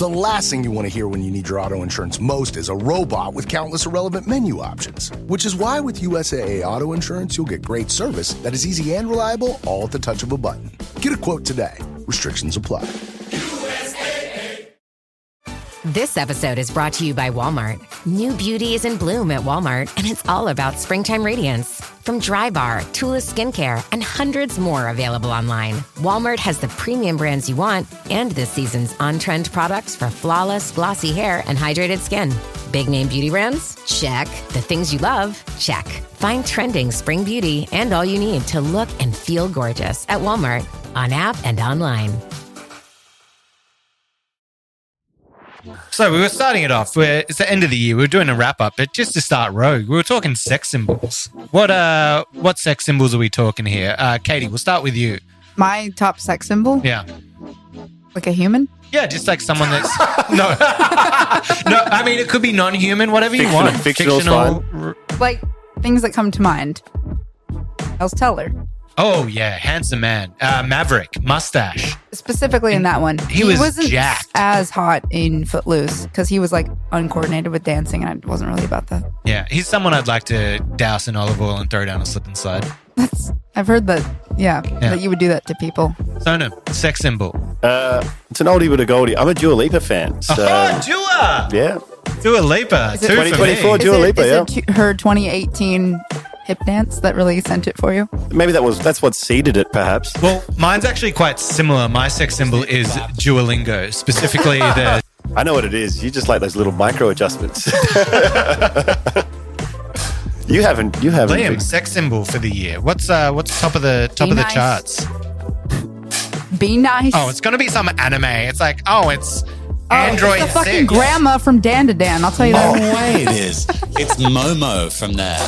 The last thing you want to hear when you need your auto insurance most is a robot with countless irrelevant menu options. Which is why with USAA Auto Insurance, you'll get great service that is easy and reliable, all at the touch of a button. Get a quote today. Restrictions apply. This episode is brought to you by Walmart. New beauty is in bloom at Walmart, and it's all about springtime radiance. From Drybar, Tula Skincare, and hundreds more available online, Walmart has the premium brands you want and this season's on-trend products for flawless, glossy hair and hydrated skin. Big name beauty brands? Check. The things you love? Check. Find trending spring beauty and all you need to look and feel gorgeous at Walmart, on app and online. So we were starting it off. It's the end of the year. We were doing a wrap up, but just to start rogue, we were talking sex symbols. What sex symbols are we talking here? Katie, we'll start with you. My top sex symbol? Yeah. Like a human? Yeah, just like someone that's no. I mean it could be non-human, whatever you want. Fictional. Like things that come to mind. Miles Teller. Oh yeah, handsome man, Maverick, mustache. Specifically in that one, he wasn't jacked. As hot in Footloose because he was like uncoordinated with dancing, and I wasn't really about that. Yeah, he's someone I'd like to douse in olive oil and throw down a slip and slide. I've heard that. Yeah, that you would do that to people. Sonam, sex symbol. It's an oldie but a goldie. I'm a Dua Lipa fan. So, Dua! Yeah. Dua Lipa. 2024 Dua Lipa, yeah. Is it her 2018 hip dance that really sent it for you? Maybe that's what seeded it, perhaps. Well, mine's actually quite similar. My sex symbol is Duolingo, specifically the... I know what it is. You just like those little micro adjustments. You haven't. Liam, sex symbol for the year. What's top of the charts? Be nice. Oh, it's gonna be some anime. It's like, it's Android it's the fucking 6. grandma from Dan to Dan. I'll tell you that. No way it is. It's Momo from there.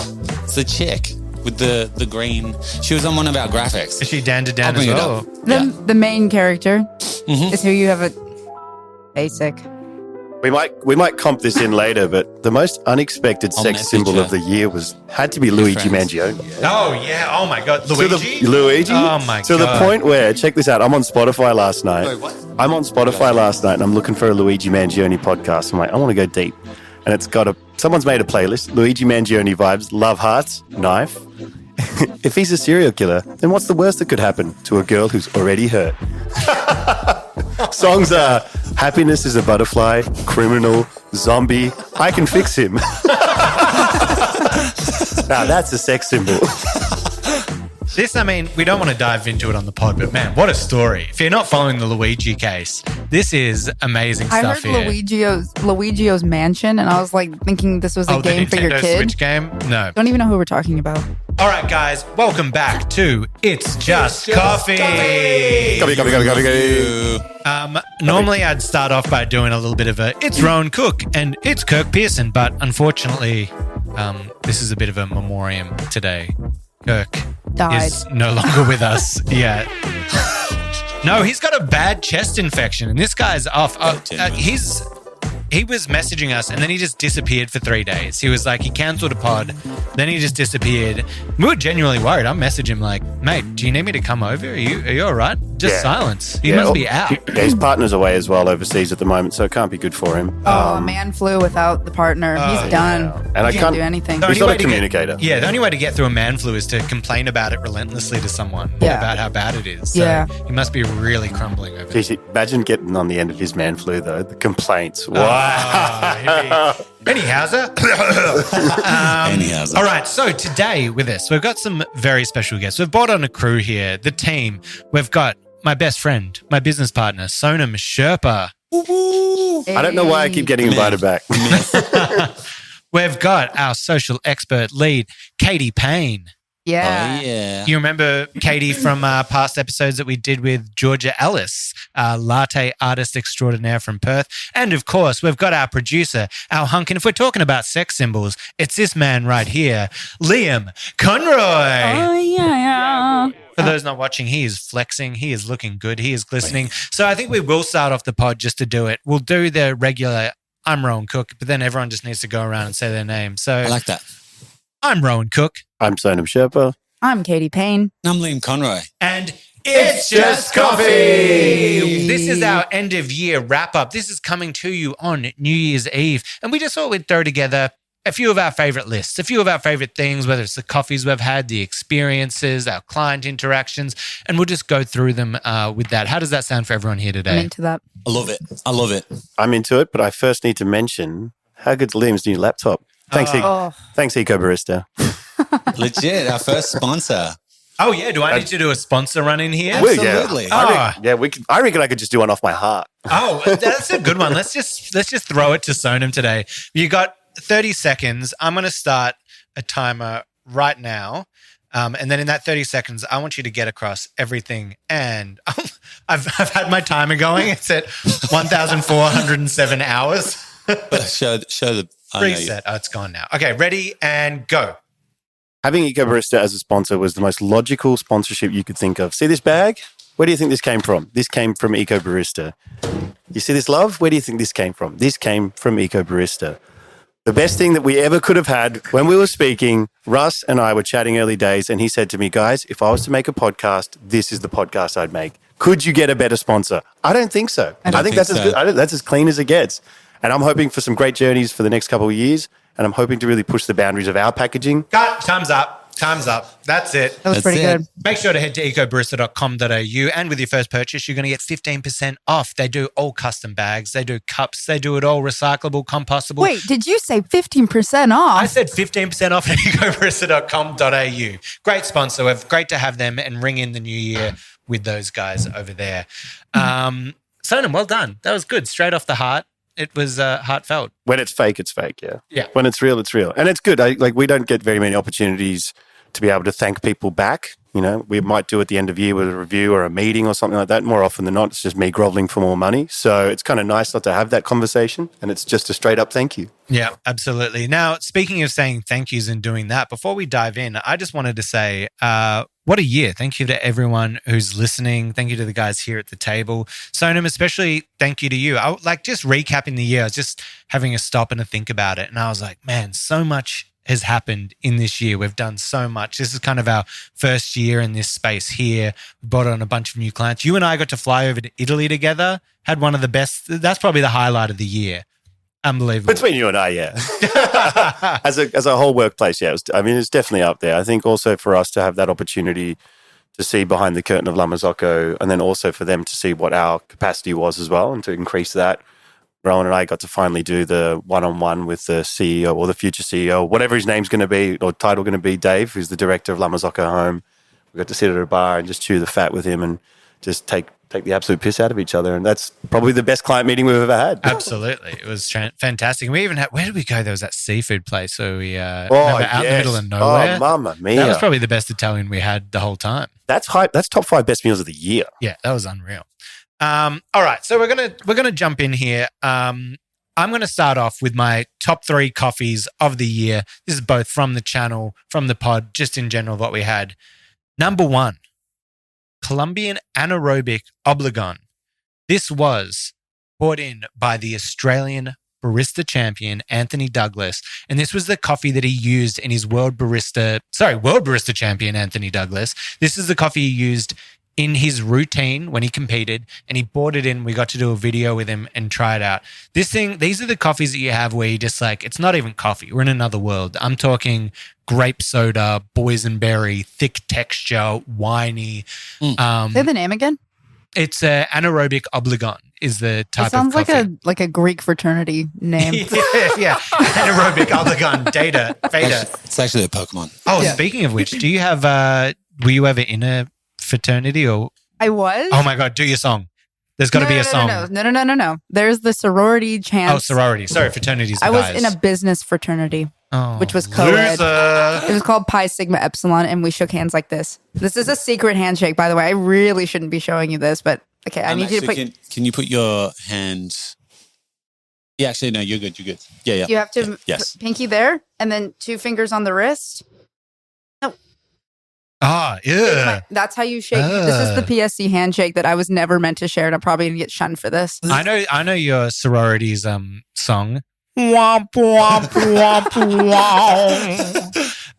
It's the chick with the green. She was on one of our graphics. Is she Dan to Dan as well? The main character is who you have a basic. We might comp this in later, but the most unexpected sex symbol of the year had to be Luigi Mangione. Oh yeah! Oh my God, Luigi. Luigi. Oh my God. To the point where, check this out. I'm on Spotify last night. Wait, what? I'm on Spotify last night, and I'm looking for a Luigi Mangione podcast. I'm like, I want to go deep, and it's got someone's made a playlist. Luigi Mangione vibes, love hearts, knife. If he's a serial killer, then what's the worst that could happen to a girl who's already hurt? Songs are Happiness is a Butterfly, Criminal, Zombie, I Can Fix Him. Now that's a sex symbol. This, I mean, we don't want to dive into it on the pod, but man, what a story. If you're not following the Luigi case, this is amazing stuff I heard Luigio's Mansion, and I was like thinking this was a game for your Nintendo kid. Switch game? No. Don't even know who we're talking about. All right, guys, welcome back to It's Just Coffee. Normally I'd start off by doing a little bit of it's Rohan Cook and it's Kirk Pearson, but unfortunately, this is a bit of a memoriam today. Kirk Died. is no longer with us yet. No, he's got a bad chest infection, and this guy's off. He was messaging us, and then he just disappeared for 3 days. He was like, he cancelled a pod, then he just disappeared. We were genuinely worried. I messaged him like, mate, do you need me to come over? Are you all right? Just silence. He must be out. Yeah, his partner's away as well overseas at the moment, so it can't be good for him. Man flu without the partner. He's done. And he can't do anything. He's not a communicator. The only way to get through a man flu is to complain about it relentlessly to someone about how bad it is. So he must be really crumbling over it. Imagine getting on the end of his man flu, though. The complaints. Wow. Anyhowzer. All right, so today with us, we've got some very special guests. We've brought on a crew here, the team. We've got my best friend, my business partner, Sonam Sherpa. I don't know why I keep getting invited back. We've got our social expert lead, Katie Payne. Yeah. Oh, yeah. You remember Katie from past episodes that we did with Georgia Ellis, latte artist extraordinaire from Perth. And of course, we've got our producer, our hunk. And if we're talking about sex symbols, it's this man right here, Liam Conroy. Oh, yeah. For those not watching, he is flexing. He is looking good. He is glistening. So I think we will start off the pod just to do it. We'll do the regular, I'm Rohan Cook, but then everyone just needs to go around and say their name. So I like that. I'm Rohan Cook. I'm Sonam Sherpa. I'm Katie Payne. I'm Liam Conroy. And It's just coffee. This is our end of year wrap up. This is coming to you on New Year's Eve. And we just thought we'd throw together a few of our favorite lists, a few of our favorite things, whether it's the coffees we've had, the experiences, our client interactions, and we'll just go through them with that. How does that sound for everyone here today? I'm into that. I love it. I love it. I'm into it, but I first need to mention how good's Liam's new laptop. Thanks, thanks Eco Barista. Legit, our first sponsor. Oh, yeah. Do I need to do a sponsor run in here? Absolutely. I reckon I could just do one off my heart. Oh, that's a good one. Let's just throw it to Sonam today. You got 30 seconds. I'm going to start a timer right now. And then in that 30 seconds, I want you to get across everything. And I've had my timer going. It's at 1,407 hours. Show the Reset. Oh, it's gone now. Okay, ready and go. Having Eco Barista as a sponsor was the most logical sponsorship you could think of. See this bag? Where do you think this came from? This came from Eco Barista. You see this love? Where do you think this came from? This came from Eco Barista. The best thing that we ever could have had when we were speaking, Russ and I were chatting early days, and he said to me, guys, if I was to make a podcast, this is the podcast I'd make. Could you get a better sponsor? I don't think so. I think that's as good. That's as clean as it gets. And I'm hoping for some great journeys for the next couple of years. And I'm hoping to really push the boundaries of our packaging. Cut. Time's up. Time's up. That's it. That was pretty good. Make sure to head to ecobarista.com.au, and with your first purchase, you're going to get 15% off. They do all custom bags. They do cups. They do it all recyclable, compostable. Wait, did you say 15% off? I said 15% off at ecobarista.com.au. Great sponsor. We're great to have them and ring in the new year with those guys over there. Sonam, well done. That was good. Straight off the heart. It was heartfelt. When it's fake, yeah. Yeah. When it's real, it's real. And it's good. We don't get very many opportunities to be able to thank people back. You know, we might do at the end of year with a review or a meeting or something like that. More often than not, it's just me groveling for more money. So it's kind of nice not to have that conversation, and it's just a straight up thank you. Yeah, absolutely. Now, speaking of saying thank yous and doing that, before we dive in, I just wanted to say, what a year. Thank you to everyone who's listening. Thank you to the guys here at the table. Sonam, especially thank you to you. Just recapping the year, I was just having a stop and a think about it. And I was like, man, so much has happened in this year. We've done so much. This is kind of our first year in this space here. We brought on a bunch of new clients. You and I got to fly over to Italy together, had one of the best. That's probably the highlight of the year. Unbelievable. Between you and I, yeah. as a whole workplace, yeah. It's definitely up there. I think also for us to have that opportunity to see behind the curtain of La Marzocco, and then also for them to see what our capacity was as well and to increase that. Rohan and I got to finally do the one-on-one with the CEO or the future CEO, whatever his name's going to be or title going to be, Dave, who's the director of La Marzocco Home. We got to sit at a bar and just chew the fat with him and just take the absolute piss out of each other. And that's probably the best client meeting we've ever had. Absolutely. It was fantastic. And we even had, where did we go? There was that seafood place. So we out in the middle of nowhere. Oh, mamma mia. That was probably the best Italian we had the whole time. That's hype. That's top 5 best meals of the year. Yeah, that was unreal. All right. So we're gonna jump in here. I'm going to start off with my top 3 coffees of the year. This is both from the channel, from the pod, just in general what we had. Number 1, Colombian Anaerobic Obligón. This was brought in by the Australian barista champion, Anthony Douglas. And this was the coffee that he used in his world barista champion, Anthony Douglas. This is the coffee he used in his routine when he competed, and he brought it in. We got to do a video with him and try it out. These are the coffees that you have where you just like, it's not even coffee. We're in another world. I'm talking grape soda, boysenberry, thick texture, winey. Say the name again. It's Anaerobic Obligón is the type of coffee. It sounds like a Greek fraternity name. yeah. Anaerobic Obligón, Data, Veda. It's actually a Pokemon. Oh, yeah. Speaking of which, do you have, were you ever in a fraternity or? I was. Oh my God, do your song. There's got to be a song. No. There's the sorority chant. Oh, sorority. Sorry, fraternities. I was in a business fraternity, which was co-ed. It was called Pi Sigma Epsilon, and we shook hands like this. This is a secret handshake, by the way. I really shouldn't be showing you this, but okay, I need you to put. Can you put your hand? Yeah, actually, no, you're good. Yeah. You have to put pinky there, and then 2 fingers on the wrist. Ah, yeah. That's how you shake. This is the PSC handshake that I was never meant to share, and I'm probably gonna get shunned for this. I know your sorority's song. Womp womp womp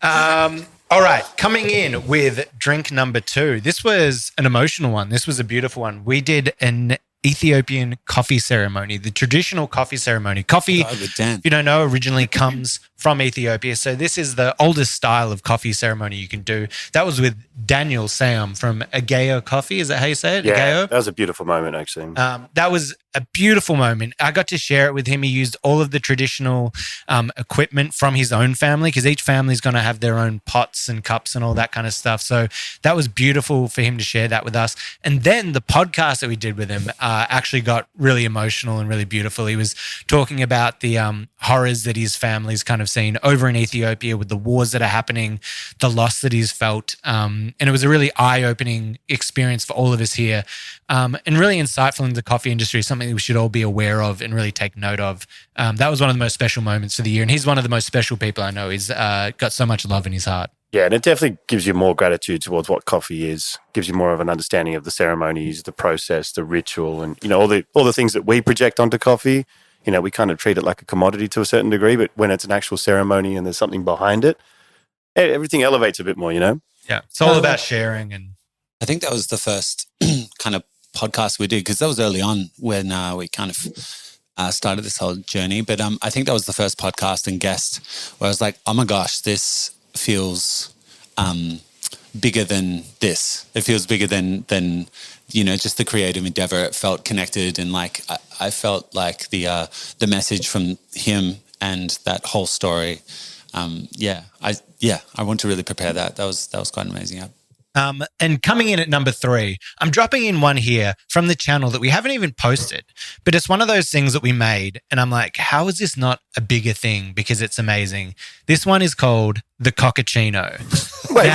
womp. All right, coming in with drink number 2. This was an emotional one. This was a beautiful one. We did an Ethiopian coffee ceremony, the traditional coffee ceremony. Coffee, if you don't know, originally comes from Ethiopia. So this is the oldest style of coffee ceremony you can do. That was with Daniel Sayam from Ageo Coffee. Is that how you say it? Yeah, Ageo? that was a beautiful moment, actually. That was a beautiful moment. I got to share it with him. He used all of the traditional equipment from his own family, because each family is going to have their own pots and cups and all that kind of stuff. So that was beautiful for him to share that with us. And then the podcast that we did with him actually got really emotional and really beautiful. He was talking about the horrors that his family's kind of seen over in Ethiopia with the wars that are happening, the loss that he's felt. And it was a really eye-opening experience for all of us here, and really insightful in the coffee industry, something that we should all be aware of and really take note of. That was one of the most special moments of the year, and he's one of the most special people I know. He's got so much love in his heart. Yeah, and it definitely gives you more gratitude towards what coffee is, gives you more of an understanding of the ceremonies, the process, the ritual, and, you know, all the things that we project onto coffee. You know, we kind of treat it like a commodity to a certain degree, but when it's an actual ceremony and there's something behind it, everything elevates a bit more, you know? Yeah, it's all about sharing. And I think that was the first kind of podcast we did, because that was early on when we kind of started this whole journey. But I think that was the first podcast and guest where I was like, oh my gosh, this feels bigger than this. It feels bigger than you know, just the creative endeavor. It felt connected, and like I felt like the message from him and that whole story. I want to really prepare that. That was quite amazing. Yeah. And coming in at number 3, I'm dropping in one here from the channel that we haven't even posted, but it's one of those things that we made, and I'm like, how is this not a bigger thing? Because it's amazing. This one is called the Coccacino. Wait.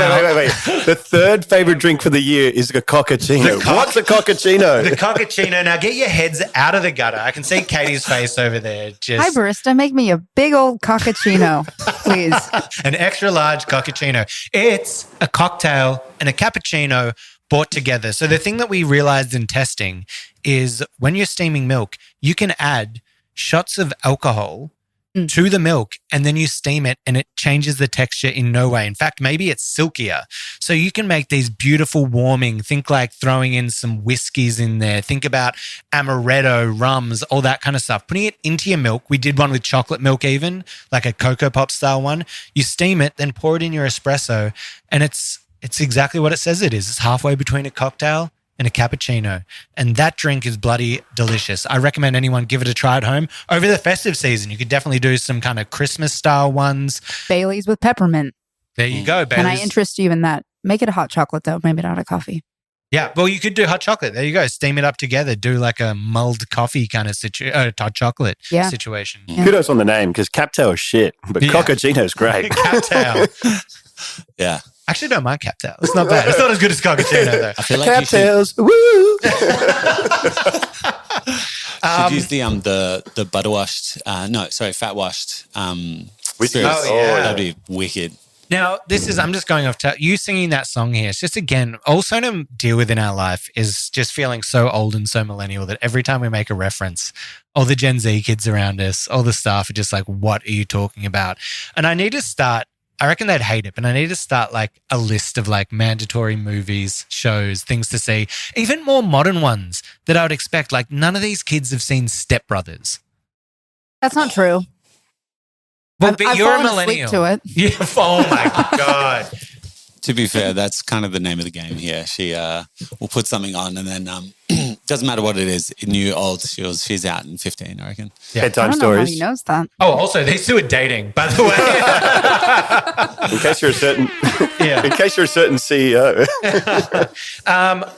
The third favorite drink for the year is a Coccacino. What's a Coccacino? The Coccacino. Now get your heads out of the gutter. I can see Katie's face over there. Hi, barista. Make me a big old Coccacino, please. An extra large Coccacino. It's a cocktail and a cappuccino brought together. So the thing that we realized in testing is when you're steaming milk, you can add shots of alcohol to the milk, and then you steam it, and it changes the texture in no way. In fact, maybe it's silkier. So you can make these beautiful warming, think like throwing in some whiskeys in there. Think about amaretto, rums, all that kind of stuff. Putting it into your milk. We did one with chocolate milk even, like a Cocoa Pop style one. You steam it, then pour it in your espresso, and it's exactly what it says it is. It's halfway between a cocktail and a cappuccino. And that drink is bloody delicious. I recommend anyone give it a try at home. Over the festive season, you could definitely do some kind of Christmas style ones. Baileys with peppermint. There you go, Baileys. Can I interest you in that? Make it a hot chocolate though, maybe not a coffee. Yeah, well, you could do hot chocolate. There you go. Steam it up together. Do like a mulled coffee kind of hot chocolate situation. Yeah. Kudos on the name, because Captail is shit, but Coccacino's great. Captail. Yeah. I actually don't mind Captail. It's not bad. It's not as good as Coccacino though. I feel like Captails, woo! should use the butter washed, fat washed spirits. Oh, yeah. That'd be wicked. Now, I'm just going off you singing that song here. It's just, again, all Sonam deal with in our life is just feeling so old and so millennial that every time we make a reference, all the Gen Z kids around us, all the staff are just like, what are you talking about? And I need to start, I reckon they'd hate it, but I need to start like a list of like mandatory movies, shows, things to see, even more modern ones that I would expect. Like none of these kids have seen Step Brothers. That's not true. Well, but you're a millennial. To it. Yeah. Oh my God. To be fair, that's kind of the name of the game here. She will put something on, and then doesn't matter what it is, new, old. She's out in 15, I reckon. Yeah. Bedtime I don't know stories. how he knows that. Oh, also these two are dating, by the way. In case you're a certain, in case you're a certain CEO.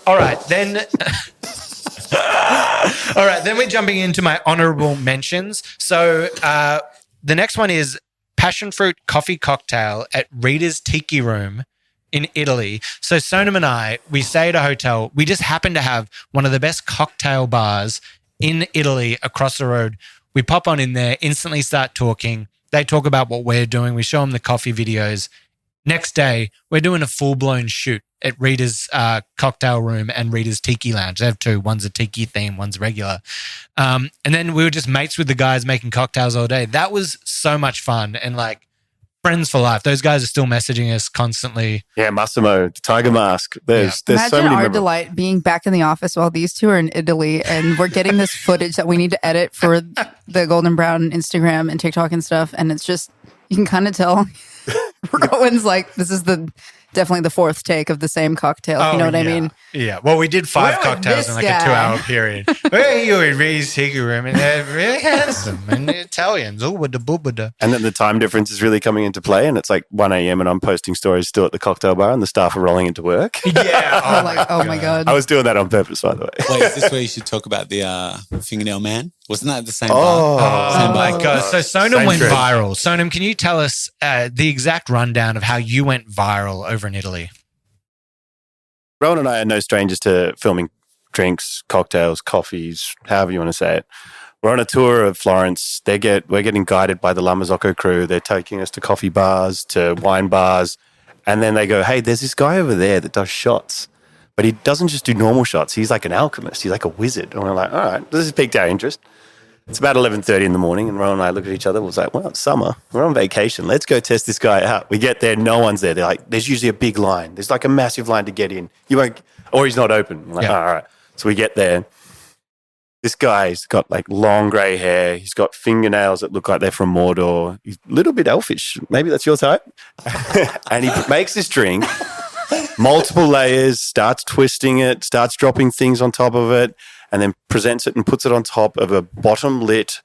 All right, then. All right, then we're jumping into my honorable mentions. So the next one is passion fruit coffee cocktail at Rita's Tiki Room in Italy. So Sonam and I, we stay at a hotel. We just happen to have one of the best cocktail bars in Italy across the road. We pop on in there, instantly start talking. They talk about what we're doing. We show them the coffee videos. Next day, we're doing a full-blown shoot at Rita's cocktail room and Rita's Tiki Lounge. They have two. One's a tiki theme, one's regular. And then we were just mates with the guys making cocktails all day. That was so much fun and like friends for life. Those guys are still messaging us constantly. Yeah, Massimo, the Tiger Mask. There's so Imagine many our delight being back in the office while these two are in Italy and we're getting this footage that we need to edit for the Golden Brown Instagram and TikTok and stuff. And it's just, you can kind of tell Rowan's like, this is definitely the fourth take of the same cocktail. You know what I mean? Yeah. Well, we did 5 cocktails in like a 2-hour period. Where you in really secret room and they're really handsome and the Italians. Oh, with the bubba. And then the time difference is really coming into play, and it's like 1 a.m. and I'm posting stories still at the cocktail bar, and the staff are rolling into work. Yeah. Oh my God. I was doing that on purpose, by the way. Wait, is this where you should talk about the fingernail man? Wasn't that the same bar? Oh my God. So Sonam went trip. viral. Sonam, can you tell us the exact rundown of how you went viral over in Italy? Rowan and I are no strangers to filming drinks, cocktails, coffees, however you want to say it. We're on a tour of Florence. We're getting guided by the La Mazzocco crew. They're taking us to coffee bars, to wine bars. And then they go, hey, there's this guy over there that does shots. But he doesn't just do normal shots. He's like an alchemist. He's like a wizard. And we're like, all right, this has piqued our interest. It's about 11:30 in the morning, and Rowan and I look at each other. We're like, well, it's summer. We're on vacation. Let's go test this guy out. We get there. No one's there. They're like, there's usually a big line. There's like a massive line to get in. You won't, or he's not open. We're like, all right. So we get there. This guy's got like long grey hair. He's got fingernails that look like they're from Mordor. He's a little bit elfish. Maybe that's your type. And he makes this drink, multiple layers, starts twisting it, starts dropping things on top of it, and then presents it and puts it on top of a bottom-lit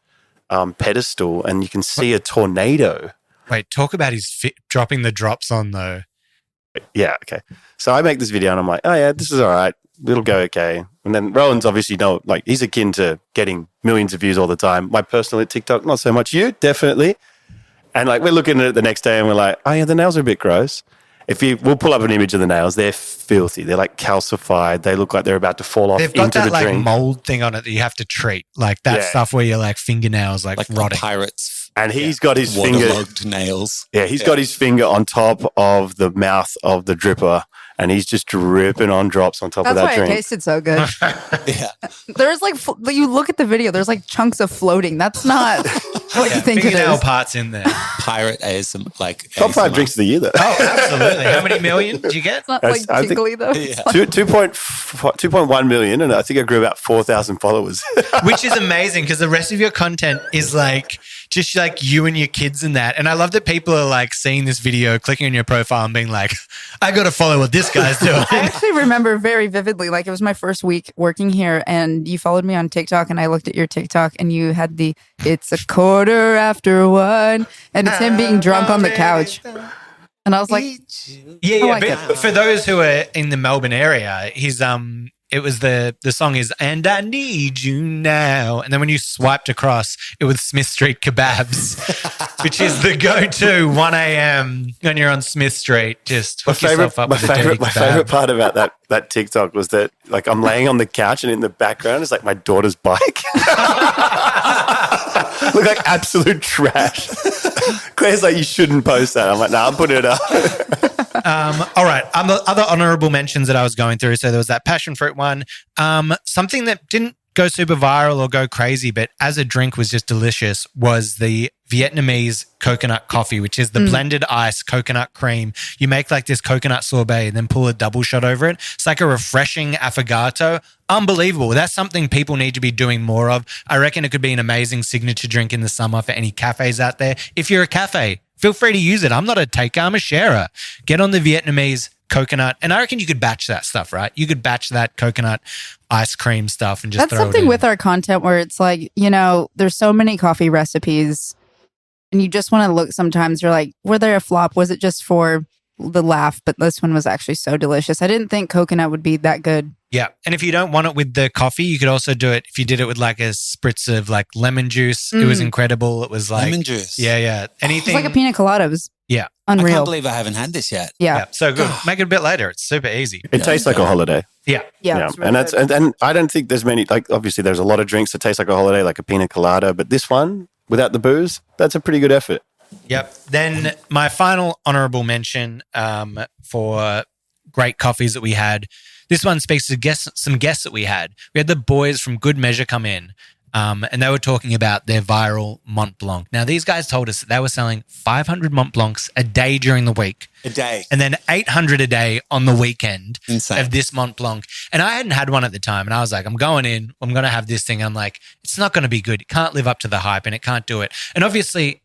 pedestal, and you can see a tornado. Wait, talk about his dropping the drops on, though. Yeah, okay. So I make this video, and I'm like, oh, yeah, this is all right. It'll go okay. And then Rowan's obviously he's akin to getting millions of views all the time. My personal TikTok, not so much. You, definitely. And like we're looking at it the next day, and we're like, oh, yeah, the nails are a bit gross. We'll pull up an image of the nails. They're filthy. They're like calcified. They look like they're about to fall off into the drink. They've got that like mold thing on it that you have to treat. Like that stuff where your like fingernails like rotting. Pirates. And he's got his finger. Waterlogged nails. Yeah, he's got his finger on top of the mouth of the dripper, and he's just dripping on drops on top of that drink. That's why it tasted so good. Yeah. There's like, you look at the video, there's like chunks of floating. That's not what you think it fingernail is. parts in there. Pirate ASM, like Top 5 ASMR. drinks of the year, though. Oh, absolutely. How many million did you get? It's not like I think- jiggly though. Yeah. 2.1 million, and I think I grew about 4,000 followers. Which is amazing because the rest of your content is like just like you and your kids and that. And I love that people are like seeing this video, clicking on your profile and being like, I got to follow what this guy's doing. I actually remember very vividly, like it was my first week working here and you followed me on TikTok and I looked at your TikTok and you had it's 1:15 and it's him being drunk on the couch. And I was like, Yeah, like but for those who are in the Melbourne area, it was the song is "And I Need You Now," and then when you swiped across, it was Smith Street Kebabs, which is the go-to 1 a.m. when you're on Smith Street. Just hook yourself up with a dirty My kebab. favorite part about that TikTok was that like I'm laying on the couch and in the background is like my daughter's bike. Look like absolute trash. Claire's like, you shouldn't post that. I'm like, nah, I'm putting it up. All right. The other honorable mentions that I was going through. So there was that passion fruit one. Something that didn't go super viral or go crazy, but as a drink was just delicious, was the Vietnamese coconut coffee, which is the blended ice coconut cream. You make like this coconut sorbet and then pull a double shot over it. It's like a refreshing affogato. Unbelievable. That's something people need to be doing more of. I reckon it could be an amazing signature drink in the summer for any cafes out there. If you're a cafe, feel free to use it. I'm not a taker, I'm a sharer. Get on the Vietnamese coconut. And I reckon you could batch that stuff, right? You could batch that coconut ice cream stuff and just that's throw it something in. with our content where it's like, there's so many coffee recipes and you just want to look, sometimes you're like, were they a flop? Was it just for the laugh? But this one was actually so delicious. I didn't think coconut would be that good. Yeah. And if you don't want it with the coffee, you could also do it if you did it with like a spritz of like lemon juice. It was incredible. It was like Lemon juice. Yeah. Anything. It's like a pina colada. It was Yeah. I unreal. can't believe I haven't had this yet. Yeah. So good. Make it a bit later. It's super easy. It tastes like a holiday. Yeah. Yeah. It's really And that's good. and I don't think there's many, like obviously there's a lot of drinks that taste like a holiday, like a pina colada, but this one without the booze, that's a pretty good effort. Yep. Then my final honorable mention for great coffees that we had. This one speaks to some guests that we had. We had the boys from Good Measure come in. And they were talking about their viral Mont Blanc. Now, these guys told us that they were selling 500 Mont Blancs a day during the week. A day. And then 800 a day on the weekend. Insane. Of this Mont Blanc. And I hadn't had one at the time. And I was like, I'm going in. I'm going to have this thing. I'm like, it's not going to be good. It can't live up to the hype and it can't do it. And obviously,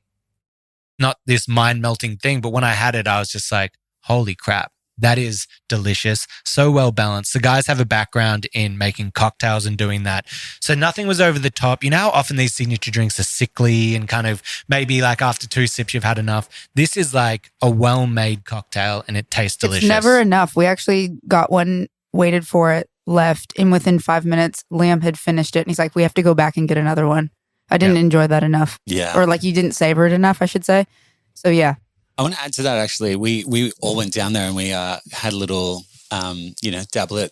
not this mind-melting thing, but when I had it, I was just like, holy crap. That is delicious. So well balanced. The guys have a background in making cocktails and doing that. So nothing was over the top. You know how often these signature drinks are sickly and kind of maybe like after 2 sips you've had enough. This is like a well-made cocktail and it tastes delicious. It's never enough. We actually got one, waited for it, left, and within 5 minutes, Liam had finished it. And he's like, we have to go back and get another one. I didn't enjoy that enough. Yeah. Or like you didn't savor it enough, I should say. So yeah. I want to add to that, actually. We all went down there and we had a little, dabble at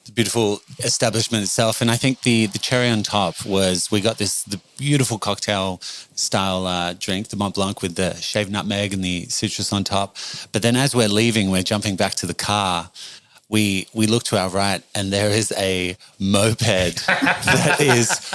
the beautiful establishment itself. And I think the cherry on top was we got the beautiful cocktail style drink, the Mont Blanc with the shaved nutmeg and the citrus on top. But then as we're leaving, we're jumping back to the car. We look to our right and there is a moped that is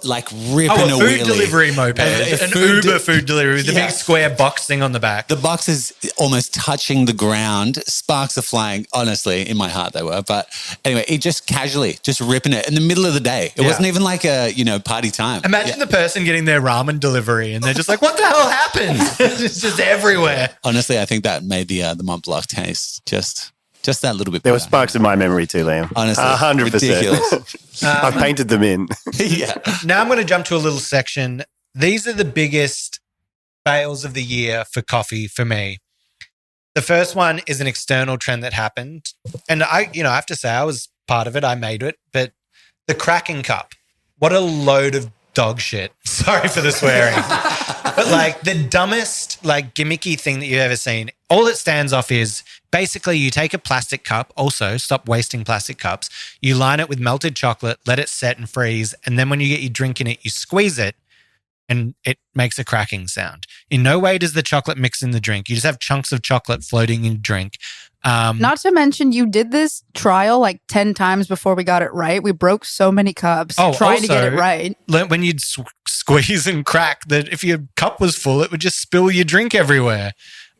like ripping a wheelie. Food delivery moped. An Uber food delivery with the big square box thing on the back. The box is almost touching the ground. Sparks are flying. Honestly, in my heart they were. But anyway, it just casually, just ripping it in the middle of the day. It wasn't even like a, party time. Imagine the person getting their ramen delivery and they're just like, what the hell happened? It's just everywhere. Honestly, I think that made the Mont Blanc taste just that little bit better. There were sparks in my memory too, Liam. Honestly, 100%. ridiculous. I painted them in. Yeah. Now I'm going to jump to a little section. These are the biggest fails of the year for coffee for me. The first one is an external trend that happened. And I have to say I was part of it. I made it. But the cracking cup, what a load of dog shit. Sorry for the swearing. But like the dumbest, like gimmicky thing that you've ever seen. All it stands off is basically you take a plastic cup, also stop wasting plastic cups. You line it with melted chocolate, let it set and freeze. And then when you get your drink in it, you squeeze it and it makes a cracking sound. In no way does the chocolate mix in the drink. You just have chunks of chocolate floating in drink. Not to mention, you did this trial like 10 times before we got it right. We broke so many cups trying to get it right. When you'd squeeze and crack, that if your cup was full, it would just spill your drink everywhere.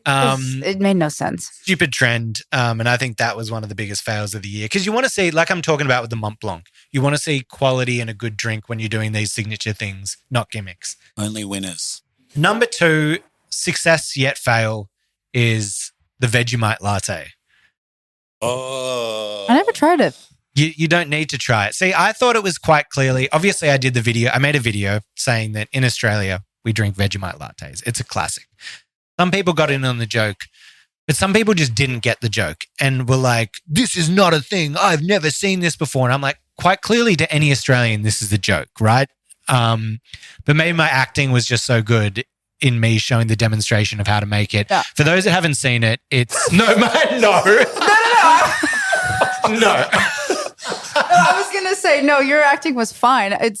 It made no sense. Stupid trend. And I think that was one of the biggest fails of the year. Because you want to see, like I'm talking about with the Mont Blanc, you want to see quality and a good drink when you're doing these signature things, not gimmicks. Only winners. Number 2, success yet fail, is the Vegemite latte. Oh. I never tried it. You don't need to try it. See, I thought it was quite clearly, obviously I did the video. I made a video saying that in Australia, we drink Vegemite lattes. It's a classic. Some people got in on the joke, but some people just didn't get the joke and were like, this is not a thing. I've never seen this before. And I'm like, quite clearly to any Australian, this is the joke, right? But maybe my acting was just so good in me showing the demonstration of how to make it. Yeah. For those that haven't seen it, it's no. I was gonna say no. Your acting was fine. It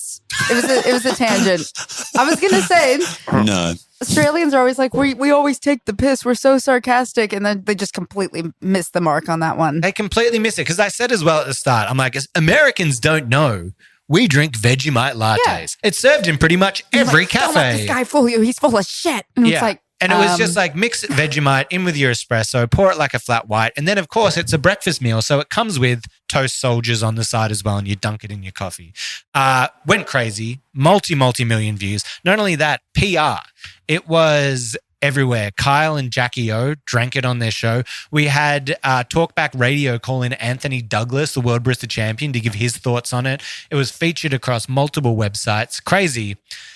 was a tangent. I was gonna say No. Australians are always like we always take the piss. We're so sarcastic, and then they just completely miss the mark on that one. They completely miss it because I said as well at the start, I'm like, Americans don't know we drink Vegemite lattes. Yeah. It's served in pretty much every cafe. Don't let this guy fool you. He's full of shit. And it's like, and it was just like mix Vegemite in with your espresso, pour it like a flat white. And then, of course, it's a breakfast meal. So it comes with toast soldiers on the side as well. And you dunk it in your coffee. Went crazy. Multi-million views. Not only that, PR. It was everywhere. Kyle and Jackie O drank it on their show. We had Talkback Radio call in Anthony Douglas, the World Barista Champion, to give his thoughts on it. It was featured across multiple websites. Crazy.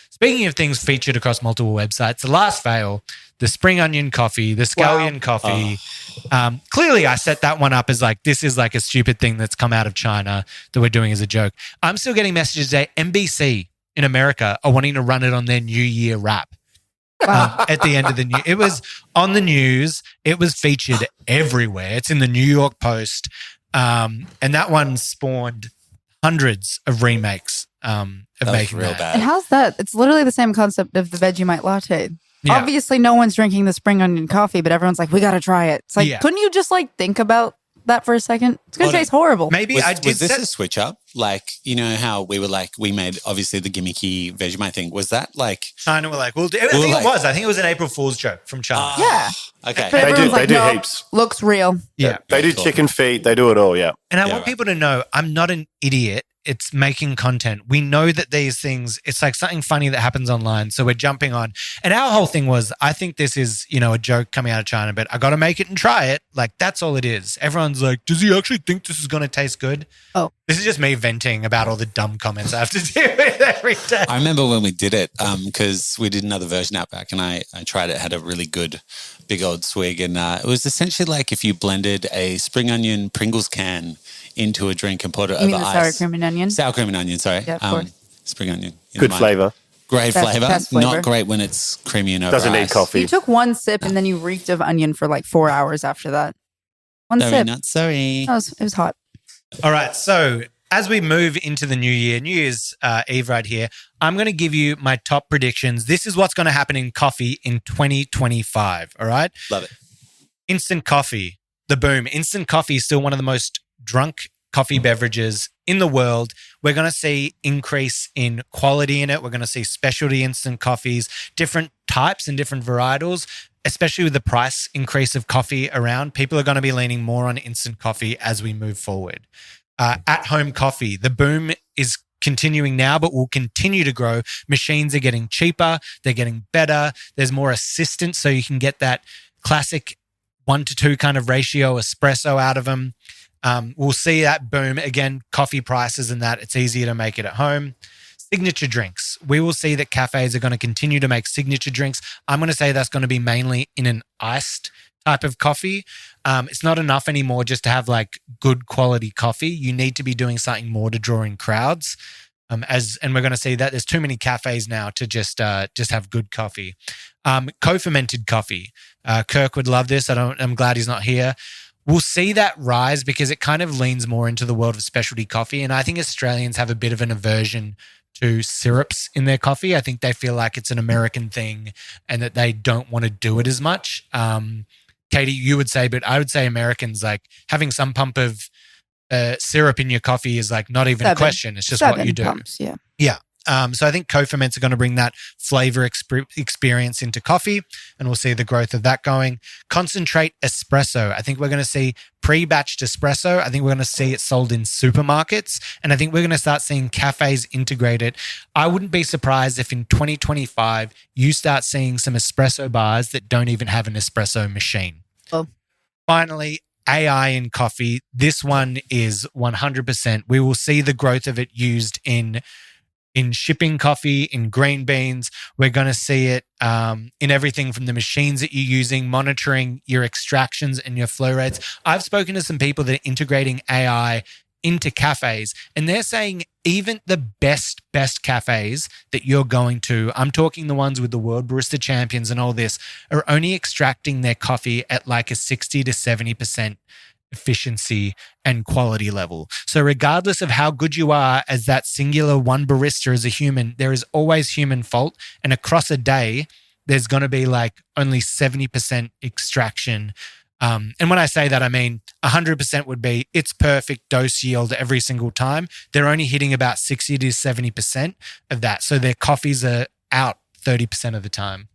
Speaking of things featured across multiple websites, the last fail, the spring onion coffee, the scallion coffee. Clearly, I set that one up as like, this is like a stupid thing that's come out of China that we're doing as a joke. I'm still getting messages today. NBC in America are wanting to run it on their New Year wrap. At the end of the news. It was on the news. It was featured everywhere. It's in the New York Post. And that one spawned hundreds of remakes of making real that. bad. and how's that? It's literally the same concept of the Vegemite latte. Yeah. Obviously, no one's drinking the spring onion coffee, but everyone's like, we got to try it. It's like, Yeah. couldn't you just like think about that for a second. It's going to taste horrible. Maybe I did Was this a switch up? Like, you know how we were like, we made obviously the gimmicky Vegemite thing. Was that like... China were like, I think it was an April Fool's joke from China. Yeah. Okay. But They do "No, heaps. looks real." Yeah. They do chicken feet. They do it all, yeah. And I Yeah, want right. people to know I'm not an idiot. It's making content. We know that these things, it's like something funny that happens online. So we're jumping on. And our whole thing was, I think this is, a joke coming out of China, but I got to make it and try it. Like, that's all it is. Everyone's like, does he actually think this is going to taste good? Oh. This is just me venting about all the dumb comments I have to deal with every day. I remember when we did it because we did another version out back and I tried it, had a really good big old swig. And it was essentially like if you blended a spring onion Pringles can into a drink and poured it You over mean the ice. sour cream and onion? Sour cream and onion, sorry. Yeah, of course. Spring onion. Good flavour. Great Best flavor. Not great when it's creamy and over Doesn't need ice. coffee. You took one sip and then you reeked of onion for like 4 hours after that. One Sorry, sip. not sorry. It was hot. All right. So as we move into the new year, New Year's Eve right here, I'm going to give you my top predictions. This is what's going to happen in coffee in 2025. All right. Love it. Instant coffee, the boom. Instant coffee is still one of the most drunk coffee beverages in the world. We're going to see increase in quality in it. We're going to see specialty instant coffees, different types and different varietals, especially with the price increase of coffee around. People are going to be leaning more on instant coffee as we move forward. At-home coffee, the boom is continuing now, but will continue to grow. Machines are getting cheaper. They're getting better. There's more assistance, so you can get that classic 1-to-2 kind of ratio espresso out of them. We'll see that boom again, coffee prices and that. It's easier to make it at home. Signature drinks. We will see that cafes are going to continue to make signature drinks. I'm going to say that's going to be mainly in an iced type of coffee. It's not enough anymore just to have like good quality coffee. You need to be doing something more to draw in crowds. And we're going to see that there's too many cafes now to just have good coffee. Co-fermented coffee. Kirk would love this. I'm glad he's not here. We'll see that rise because it kind of leans more into the world of specialty coffee. And I think Australians have a bit of an aversion to syrups in their coffee. I think they feel like it's an American thing and that they don't want to do it as much. Katie, you would say, but I would say Americans, like having some pump of syrup in your coffee is like not even a question. It's just what you do. Pumps, yeah. Yeah. So I think co-ferments are going to bring that flavor experience into coffee, and we'll see the growth of that going. Concentrate espresso. I think we're going to see pre-batched espresso. I think we're going to see it sold in supermarkets, and I think we're going to start seeing cafes integrate it. I wouldn't be surprised if in 2025 you start seeing some espresso bars that don't even have an espresso machine. Oh. Finally, AI in coffee. This one is 100%. We will see the growth of it used in shipping coffee, in green beans. We're going to see it in everything from the machines that you're using, monitoring your extractions and your flow rates. I've spoken to some people that are integrating AI into cafes, and they're saying even the best cafes that you're going to, I'm talking the ones with the World Barista Champions and all this, are only extracting their coffee at like a 60 to 70% efficiency and quality level. So regardless of how good you are as that singular one barista as a human, there is always human fault. And across a day, there's going to be like only 70% extraction. And when I say that, I mean 100% would be it's perfect dose yield every single time. They're only hitting about 60 to 70% of that. So their coffees are out 30% of the time.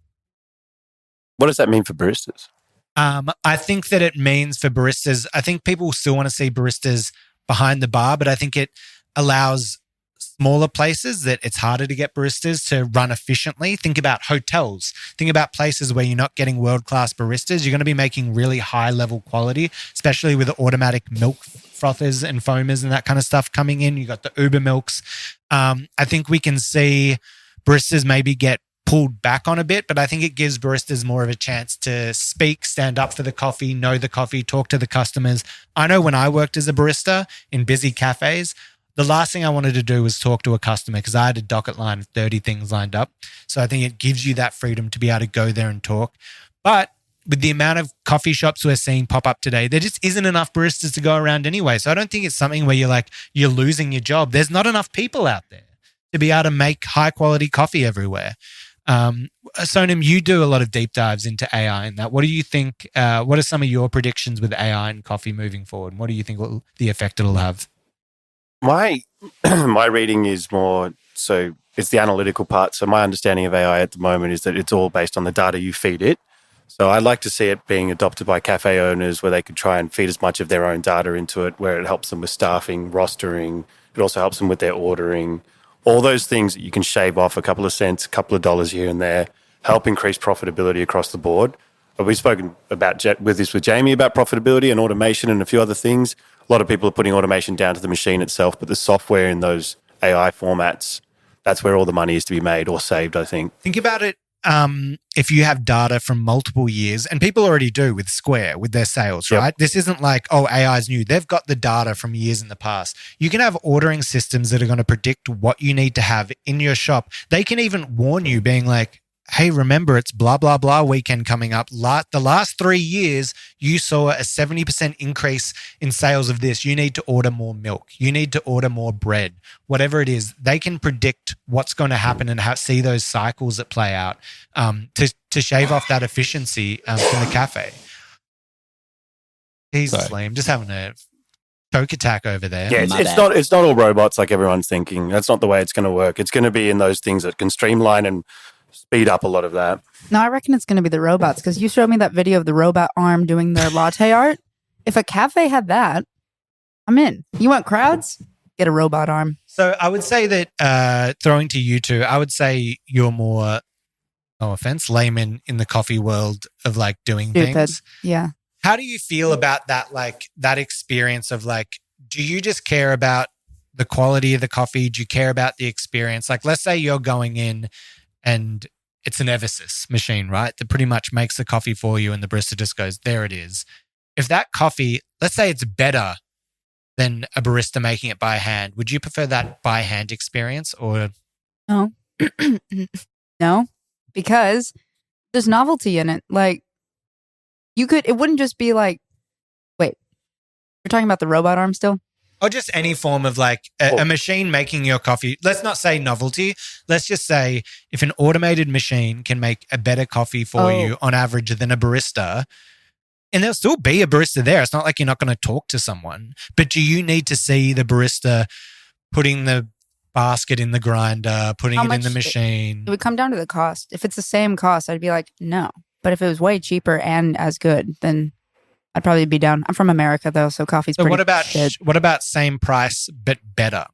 What does that mean for baristas? I think that it means for baristas, I think people still want to see baristas behind the bar, but I think it allows smaller places that it's harder to get baristas to run efficiently. Think about hotels. Think about places where you're not getting world-class baristas. You're going to be making really high-level quality, especially with the automatic milk frothers and foamers and that kind of stuff coming in. You got the Uber milks. I think we can see baristas maybe get pulled back on a bit, but I think it gives baristas more of a chance to speak, stand up for the coffee, know the coffee, talk to the customers. I know when I worked as a barista in busy cafes, the last thing I wanted to do was talk to a customer because I had a docket line of 30 things lined up. So I think it gives you that freedom to be able to go there and talk. But with the amount of coffee shops we're seeing pop up today, there just isn't enough baristas to go around anyway. So I don't think it's something where you're losing your job. There's not enough people out there to be able to make high quality coffee everywhere. Sonam, you do a lot of deep dives into AI and that. What do you think? What are some of your predictions with AI and coffee moving forward? And what do you think the effect it'll have? My my reading is more so it's the analytical part. So my understanding of AI at the moment is that it's all based on the data you feed it. So I'd like to see it being adopted by cafe owners where they could try and feed as much of their own data into it, where it helps them with staffing, rostering. It also helps them with their ordering. All those things that you can shave off a couple of cents, a couple of dollars here and there, help increase profitability across the board. We've spoken about with Jamie about profitability and automation and a few other things. A lot of people are putting automation down to the machine itself, but the software in those AI formats, that's where all the money is to be made or saved, I think. Think about it. If you have data from multiple years, and people already do with Square, with their sales, right? Yep. This isn't like, oh, AI is new. They've got the data from years in the past. You can have ordering systems that are going to predict what you need to have in your shop. They can even warn you, being like, hey, remember, it's blah, blah, blah weekend coming up. The last 3 years, you saw a 70% increase in sales of this. You need to order more milk. You need to order more bread. Whatever it is, they can predict what's going to happen and see those cycles that play out to shave off that efficiency from the cafe. He's lame. Just having a choke attack over there. Yeah, it's not all robots like everyone's thinking. That's not the way it's going to work. It's going to be in those things that can streamline and speed up a lot of that. No, I reckon it's going to be the robots because you showed me that video of the robot arm doing their latte art. If a cafe had that, I'm in. You want crowds? Get a robot arm. So I would say that throwing to you two, I would say you're more, no offense, layman in the coffee world of like doing things. Yeah. How do you feel about that? Like that experience of like, do you just care about the quality of the coffee? Do you care about the experience? Like, let's say you're going in and it's an Eversys machine, right? That pretty much makes the coffee for you and the barista just goes, there it is. If that coffee, let's say it's better than a barista making it by hand, would you prefer that by hand experience or? No. No, because there's novelty in it. Like it wouldn't just be like, wait, you're talking about the robot arm still? Or just any form of like a machine making your coffee. Let's not say novelty. Let's just say if an automated machine can make a better coffee for you on average than a barista, and there'll still be a barista there. It's not like you're not going to talk to someone. But do you need to see the barista putting the basket in the grinder, putting it in the machine? It would come down to the cost. If it's the same cost, I'd be like, no. But if it was way cheaper and as good, then I'd probably be down. I'm from America though, so coffee's pretty good. What about same price but better?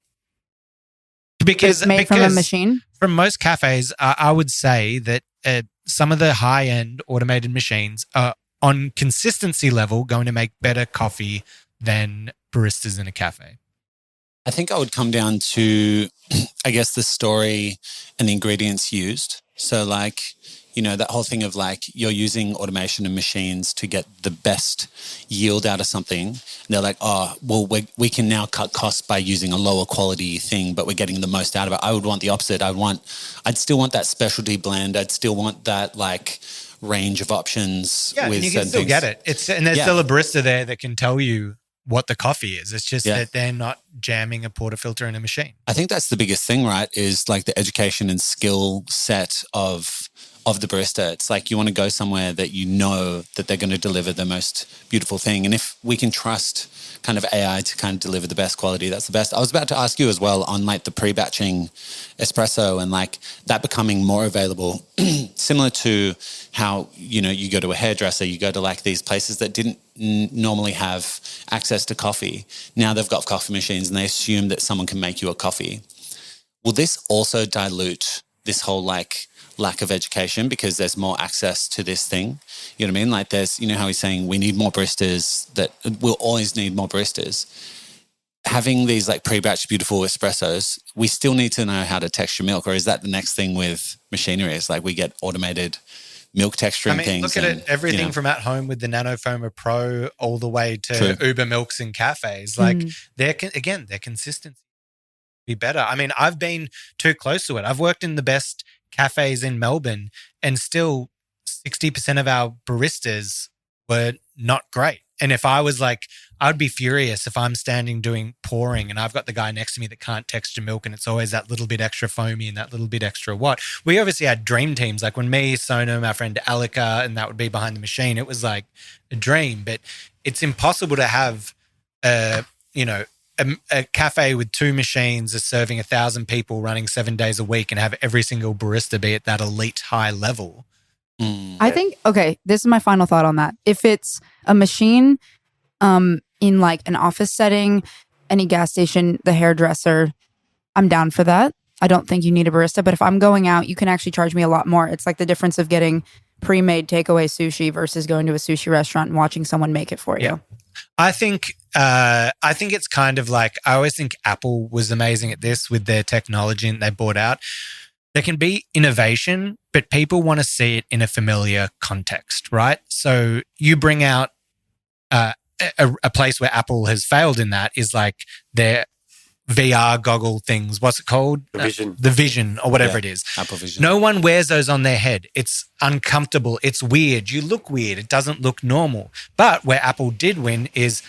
Because from a machine? From most cafes, I would say that some of the high-end automated machines are on consistency level going to make better coffee than baristas in a cafe. I think I would come down to, I guess, the story and the ingredients used. So like, you know, that whole thing of like you're using automation and machines to get the best yield out of something. And they're like, oh, well, we can now cut costs by using a lower quality thing, but we're getting the most out of it. I would want the opposite. I'd still want that specialty blend. I'd still want that like range of options. Yeah, with you can still get it. There's still a barista there that can tell you what the coffee is. It's just that they're not jamming a portafilter in a machine. I think that's the biggest thing, right? Is like the education and skill set of the barista. It's like you want to go somewhere that you know that they're going to deliver the most beautiful thing. And if we can trust kind of AI to kind of deliver the best quality, that's the best. I was about to ask you as well on like the pre-batching espresso and like that becoming more available, similar to how, you know, you go to a hairdresser, you go to like these places that didn't normally have access to coffee. Now they've got coffee machines and they assume that someone can make you a coffee. Will this also dilute this whole like lack of education because there's more access to this thing? You know what I mean? Like there's, you know how he's saying we need more baristas, that we'll always need more baristas. Having these like pre-batched beautiful espressos, we still need to know how to texture milk, or is that the next thing with machinery? It's like we get automated milk texturing things. Look at it, everything from at home with the NanoFoamer Pro all the way to Uber Milks in cafes. Like their consistency be better. I mean, I've been too close to it. I've worked in the best cafes in Melbourne and still 60% of our baristas were not great. And if I was like, I'd be furious if I'm standing doing pouring and I've got the guy next to me that can't texture milk and it's always that little bit extra foamy and that little bit extra what. We obviously had dream teams, like when me, Sonam, our friend Alika, and that would be behind the machine. It was like a dream, but it's impossible to have a cafe with 2 machines is serving 1,000 people running 7 days a week and have every single barista be at that elite high level. I think, okay, this is my final thought on that. If it's a machine in like an office setting, any gas station, the hairdresser, I'm down for that. I don't think you need a barista, but if I'm going out, you can actually charge me a lot more. It's like the difference of getting pre-made takeaway sushi versus going to a sushi restaurant and watching someone make it for you. Yeah. I think it's kind of like, I always think Apple was amazing at this with their technology that they brought out. There can be innovation, but people want to see it in a familiar context, right? So you bring out a place where Apple has failed in that is like their VR goggle things. What's it called? The Vision or whatever it is. Apple Vision. No one wears those on their head. It's uncomfortable. It's weird. You look weird. It doesn't look normal. But where Apple did win is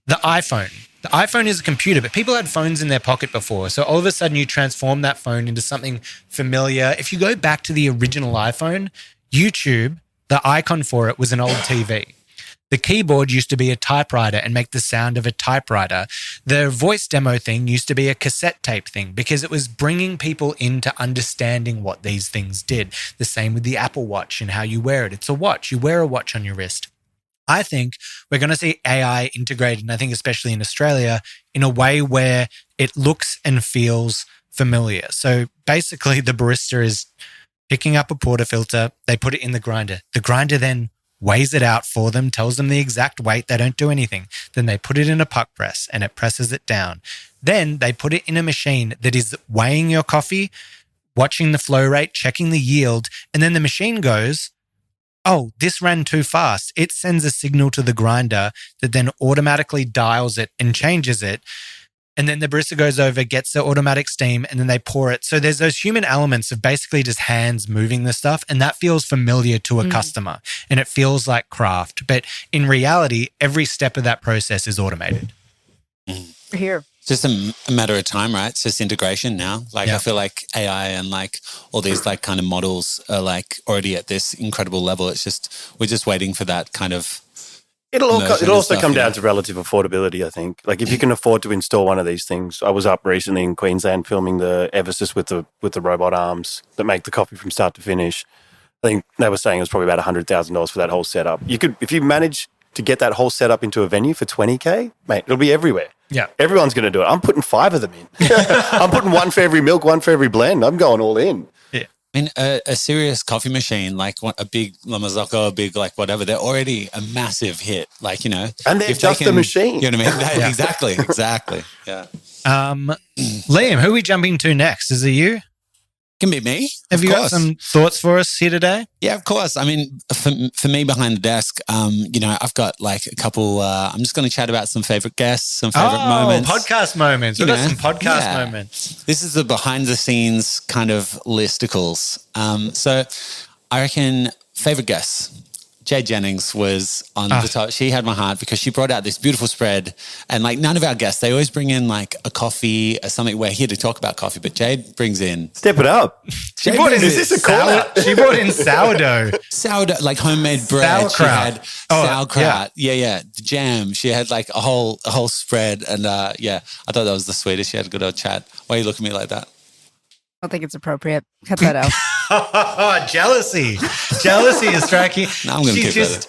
the iPhone. The iPhone is a computer, but people had phones in their pocket before. So all of a sudden you transform that phone into something familiar. If you go back to the original iPhone, YouTube, the icon for it was an old TV. The keyboard used to be a typewriter and make the sound of a typewriter. The voice demo thing used to be a cassette tape thing because it was bringing people into understanding what these things did. The same with the Apple Watch and how you wear it. It's a watch. You wear a watch on your wrist. I think we're going to see AI integrated, and I think especially in Australia, in a way where it looks and feels familiar. So basically the barista is picking up a portafilter. They put it in the grinder. The grinder then weighs it out for them, tells them the exact weight. They don't do anything. Then they put it in a puck press and it presses it down. Then they put it in a machine that is weighing your coffee, watching the flow rate, checking the yield, and then the machine goes, oh, this ran too fast. It sends a signal to the grinder that then automatically dials it and changes it. And then the barista goes over, gets the automatic steam, and then they pour it. So there's those human elements of basically just hands moving the stuff. And that feels familiar to a customer and it feels like craft. But in reality, every step of that process is automated. Here. It's just a matter of time, right? It's just integration now. Like I feel like AI and like all these like kind of models are like already at this incredible level. It's just, we're just waiting for that kind of. It'll also come down to relative affordability, I think. Like if you can afford to install one of these things. I was up recently in Queensland filming the Eversys with the robot arms that make the coffee from start to finish. I think they were saying it was probably about $100,000 for that whole setup. You could, if you manage to get that whole setup into a venue for $20,000, mate, it'll be everywhere. Yeah. Everyone's going to do it. I'm putting 5 of them in. I'm putting 1 for every milk, 1 for every blend. I'm going all in. Yeah. I mean, a serious coffee machine, like a big La Marzocco, a big like whatever, they're already a massive hit. Like, you know. And they're just a machine. You know what I mean? Exactly. Yeah. Liam, who are we jumping to next? Is it you? Can be me. Have you got some thoughts for us here today? Yeah, of course. I mean, for me behind the desk, I've got like a couple, I'm just going to chat about some favorite guests, some favorite moments. Podcast moments. We've got some podcast moments. This is the behind the scenes kind of listicles. So I reckon favorite guests. Jade Jennings was on the top. She had my heart because she brought out this beautiful spread. And like none of our guests, they always bring in like a coffee or something. We're here to talk about coffee, but Jade brings in. Step it up. She brought in, is this a call? She brought in sourdough. Sourdough, like homemade bread. Sauerkraut. She had sauerkraut. Yeah. The jam. She had like a whole spread. And I thought that was the sweetest. She had a good old chat. Why are you looking at me like that? I don't think it's appropriate. Cut that out. Jealousy. Jealousy is striking. No, I'm going to keep that.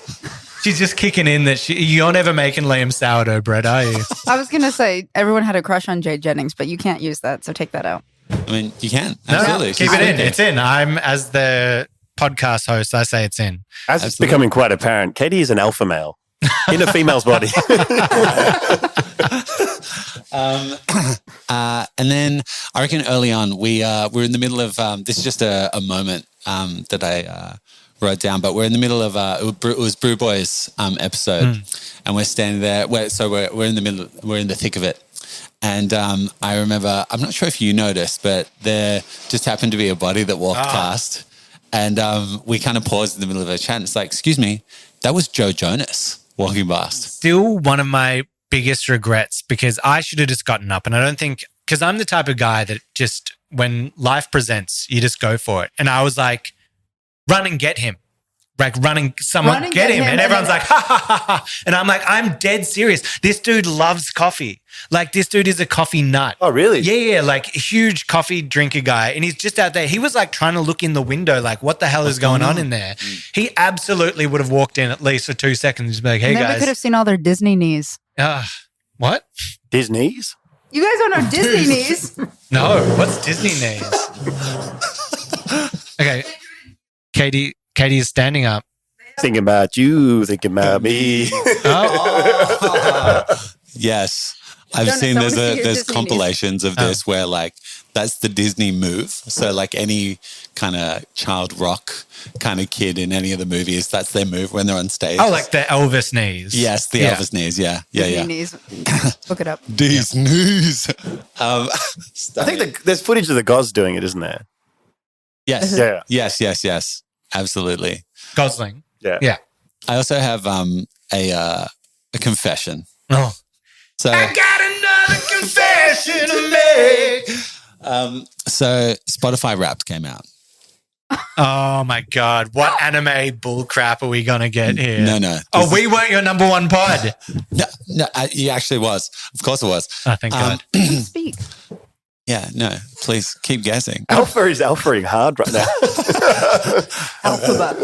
She's just kicking in that you're never making Liam sourdough bread, are you? I was going to say everyone had a crush on Jade Jennings, but you can't use that, so take that out. I mean, you can. Absolutely. No, keep it in. It's in. I'm, as the podcast host, I say it's in. As it's becoming quite apparent, Katie is an alpha male in a female's body. And then I reckon early on we're in the middle of this is just a moment that I wrote down, but we're in the middle of it was Brew Boys episode, and we're standing there. We're in the middle, we're in the thick of it, and I remember, I'm not sure if you noticed, but there just happened to be a body that walked past, and we kind of paused in the middle of a chat. And it's like, excuse me, that was Joe Jonas walking past. Still one of my biggest regrets because I should have just gotten up, and I don't think, because I'm the type of guy that just when life presents, you just go for it. And I was like, run and get him. Like someone get him. And everyone's like, ha, ha, ha, ha. And I'm like, I'm dead serious. This dude loves coffee. Like this dude is a coffee nut. Oh, really? Yeah. Like a huge coffee drinker guy. And he's just out there. He was like trying to look in the window, like what the hell is going on in there? He absolutely would have walked in at least for 2 seconds and just be like, hey And then guys. we could have seen all their Disney knees. What? Disney's? You guys don't know Disney knees? No. What's Disney knees? Okay. Katie is standing up. Thinking about you, thinking about me. Yes. I've Jonas, seen I wanna see your there's Disney compilations of this where like that's the Disney move. So like any kind of child rock kind of kid in any of the movies, that's their move when they're on stage. Oh, like the Elvis knees. Yes, the Elvis knees. Yeah. Disney knees. Look it up. These knees. I think there's footage of the Goz doing it, isn't there? Yes. Yeah. Yes. Absolutely. Gosling. Yeah. I also have a confession. Oh. So I got another confession to make. So Spotify Wrapped came out. Oh my God. What anime bull crap are we going to get here? No. Oh, we weren't your number one pod. No, he actually was. Of course it was. Oh, thank God. Speak. Yeah, no, please keep guessing. Alpha is alphaing hard right now. Alphabet.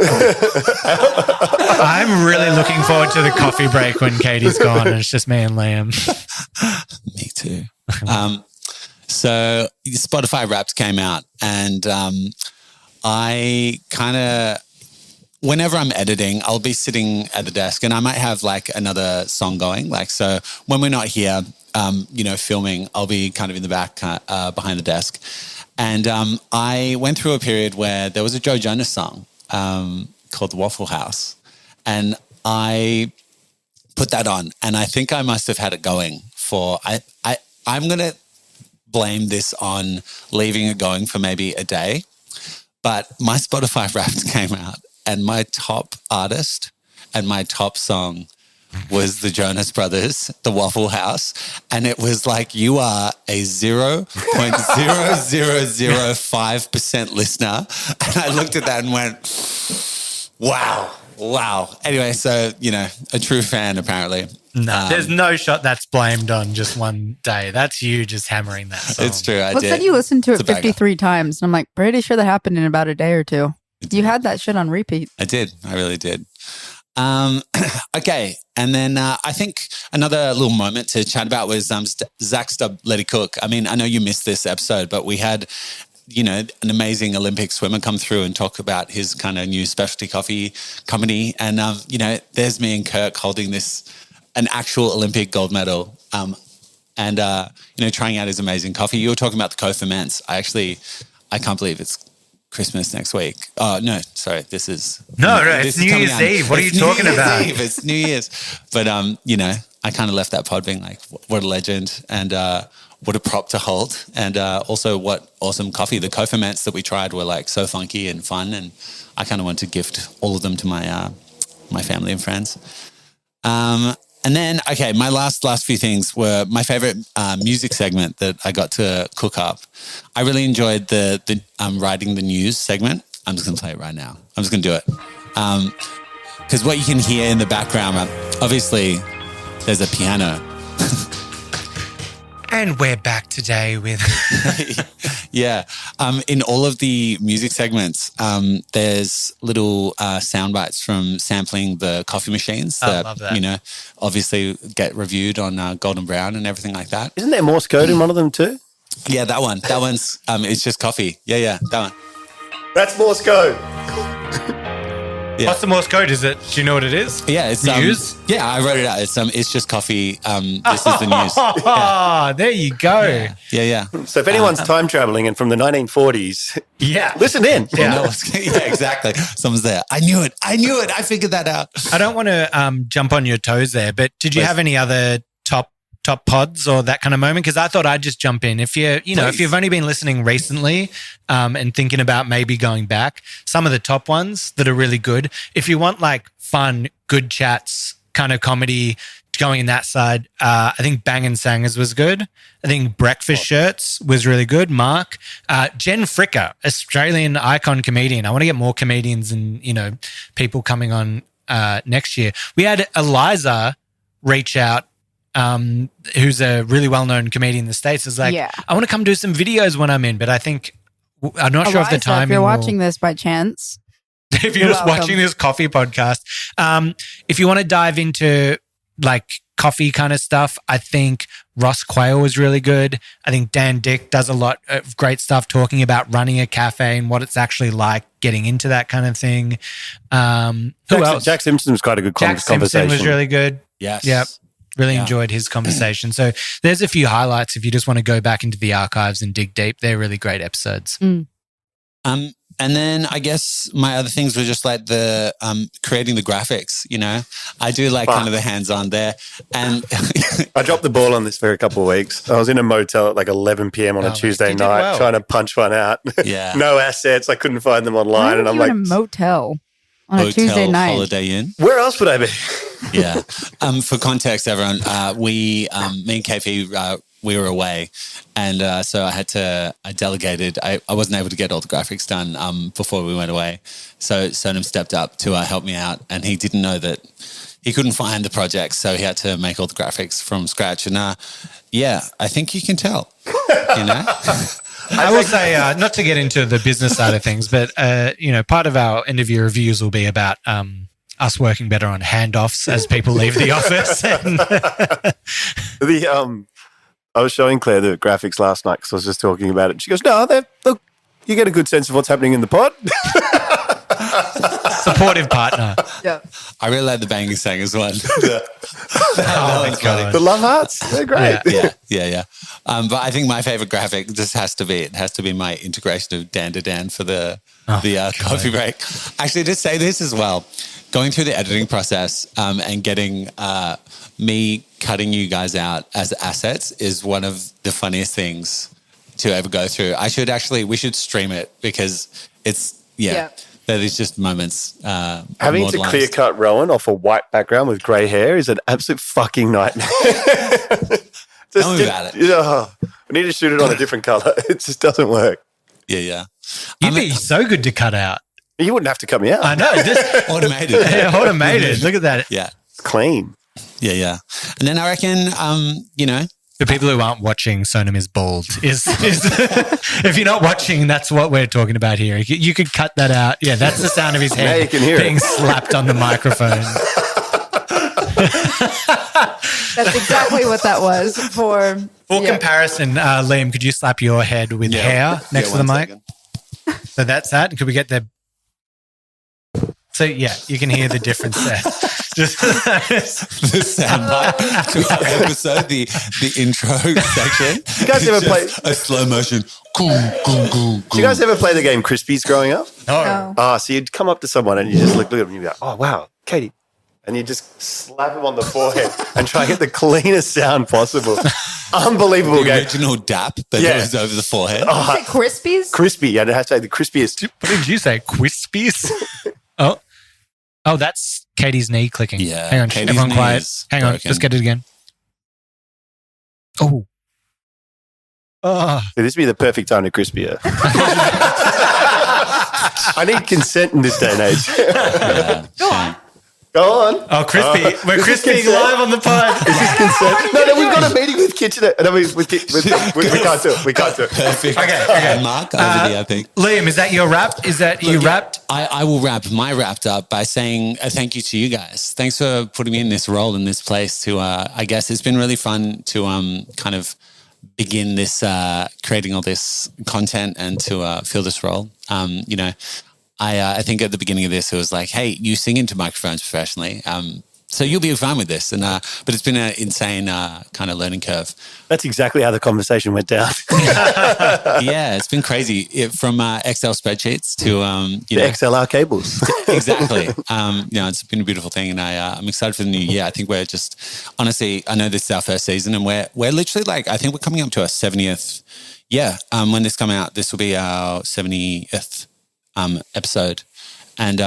I'm really looking forward to the coffee break when Katie's gone and it's just me and Liam. Me too. So Spotify Wrapped came out and I kind of, whenever I'm editing, I'll be sitting at the desk and I might have like another song going. Like, so when we're not here, filming, I'll be kind of in the back behind the desk. And I went through a period where there was a Joe Jonas song called The Waffle House. And I put that on and I think I must have had it going for, I'm going to blame this on leaving it going for maybe a day. But my Spotify Wrapped came out and my top artist and my top song was the Jonas Brothers, The Waffle House. And it was like, you are a 0.0005% listener. And I looked at that and went, wow. Anyway, so, a true fan apparently. No, there's no shot that's blamed on just one day. That's you just hammering that song. It's true. I Well, did. said you listened to it It's a banger. 53 times. And I'm like, pretty sure that happened in about a day or two. You had that shit on repeat. I did. I really did. Okay. And then I think another little moment to chat about was Zach Stubb, Let It Cook. I mean, I know you missed this episode, but we had, an amazing Olympic swimmer come through and talk about his kind of new specialty coffee company. And, there's me and Kirk holding an actual Olympic gold medal and trying out his amazing coffee. You were talking about the co-ferments. I can't believe it's Christmas next week. Oh, no, sorry. This is... No, this it's is New coming Year's out. Eve. What are you It's talking New Year's about? Eve. It's New Year's. But, I kind of left that pod being like, what a legend and what a prop to hold. And also what awesome coffee. The co-ferments that we tried were like so funky and fun. And I kind of want to gift all of them to my family and friends. And then, okay, my last few things were my favorite music segment that I got to cook up. I really enjoyed the writing the news segment. I'm just going to play it right now. I'm just going to do it. Because what you can hear in the background, obviously, there's a piano. And we're back today with... Yeah. In all of the music segments, there's little sound bites from sampling the coffee machines I love that. Obviously get reviewed on Golden Brown and everything like that. Isn't there Morse code in one of them too? Yeah, that one. That one's, it's just coffee. Yeah, that one. That's Morse code. Yeah. What's the Morse code? Is it? Do you know what it is? Yeah, it's news. Yeah, I wrote it out. It's just coffee. This is the news. Oh, there you go. Yeah. So if anyone's time traveling and from the 1940s, Yeah. listen in. Yeah, exactly. Someone's there. I knew it. I figured that out. I don't want to jump on your toes there, but did you have any other top pods or that kind of moment? Because I thought I'd just jump in. If if you've only been listening recently and thinking about maybe going back, some of the top ones that are really good. If you want like fun, good chats kind of comedy going in that side. I think Bangin' Sangers was good. I think Breakfast Shirts was really good. Mark. Jen Fricker, Australian icon comedian. I want to get more comedians and, people coming on next year. We had Eliza reach out, who's a really well-known comedian in the States. Is like, I want to come do some videos when I'm in, but I think I'm not sure if the timing. If you're watching this by chance, if you're just watching this coffee podcast, if you want to dive into like coffee kind of stuff, I think Ross Quayle was really good. I think Dan Dick does a lot of great stuff talking about running a cafe and what it's actually like getting into that kind of thing. Who else? Jack Simpson was quite a good conversation. Jack Simpson was really good. Yes. Yep. Really enjoyed his conversation. So there's a few highlights if you just want to go back into the archives and dig deep. They're really great episodes. And then I guess my other things were just like the creating the graphics, I do like kind of the hands-on there. And I dropped the ball on this for a couple of weeks. I was in a motel at like 11 p.m. on a Tuesday night trying to punch one out. Yeah. No assets. I couldn't find them online. And I'm like, in a motel on a Tuesday night. Holiday Inn. Where else would I be? Yeah. For context, everyone, me and KP, we were away, and so I delegated. I wasn't able to get all the graphics done before we went away. So Sonam stepped up to help me out, and he didn't know that he couldn't find the project, so he had to make all the graphics from scratch. And I think you can tell, I will say, not to get into the business side of things, but part of our interview reviews will be about us working better on handoffs as people leave the office. I was showing Claire the graphics last night because I was just talking about it. She goes, "No, look, you get a good sense of what's happening in the pod." Supportive partner. Yeah. I really like the Banging Sangers one. Oh, my God. The love hearts, they're great. Yeah. But I think my favorite graphic just has to be my integration of Dan to Dan for the coffee break. Actually, to say this as well, going through the editing process and getting me cutting you guys out as assets is one of the funniest things to ever go through. We should stream it because it's, there's just moments. Having to clear cut Rowan off a white background with grey hair is an absolute fucking nightmare. Tell me about it. We need to shoot it on a different colour. It just doesn't work. Yeah. You'd be so good to cut out. You wouldn't have to cut me out. I know. Just automated. Automated. Look at that. Yeah. It's clean. Yeah. And then I reckon, For people who aren't watching, Sonam is bald. Is if you're not watching, that's what we're talking about here. You could cut that out. Yeah, that's the sound of his head now you can hear being slapped on the microphone. That's exactly what that was. For comparison, Liam, could you slap your head with hair next to the mic? Second. So that's that. Could we get the... So, you can hear the difference there. Just the soundbite to our episode, the intro section. You guys ever play a slow motion? Do you guys ever play the game Crispies growing up? no. So you'd come up to someone and you just look at them and you'd be like, "Oh wow, Katie," and you just slap them on the forehead and try and get the cleanest sound possible. Unbelievable The game. original dap, but it was over the forehead. Is it Crispies? Crispy, and it has to say the crispiest. What did you say? Quispies? Oh, that's Katie's knee clicking. Yeah. Hang on, Katie's everyone knee quiet. is Hang on, broken. let's get it again. Oh. This would be the perfect time to crispy her. I need consent in this day and age. Go on. Go on. Oh, crispy. We're crispying consent. live on the pod. Is this consent? No, we've got a meeting with Kitchener. No, we can't do it. We can't do it. Perfect. Okay. Mark, over there, I think. Liam, is that your wrap? Is that you wrapped? I will wrap my wrapped up by saying a thank you to you guys. Thanks for putting me in this role, in this place to, I guess it's been really fun to kind of begin this, creating all this content and to fill this role. I think at the beginning of this, it was like, hey, you sing into microphones professionally. So you'll be fine with this. But it's been an insane kind of learning curve. That's exactly how the conversation went down. Yeah, it's been crazy. From Excel spreadsheets to, the XLR cables. Exactly. It's been a beautiful thing. And I'm excited for the new year. I think we're just, honestly, I know this is our first season and we're literally I think we're coming up to our 70th. Yeah. When this come out, this will be our 70th episode. And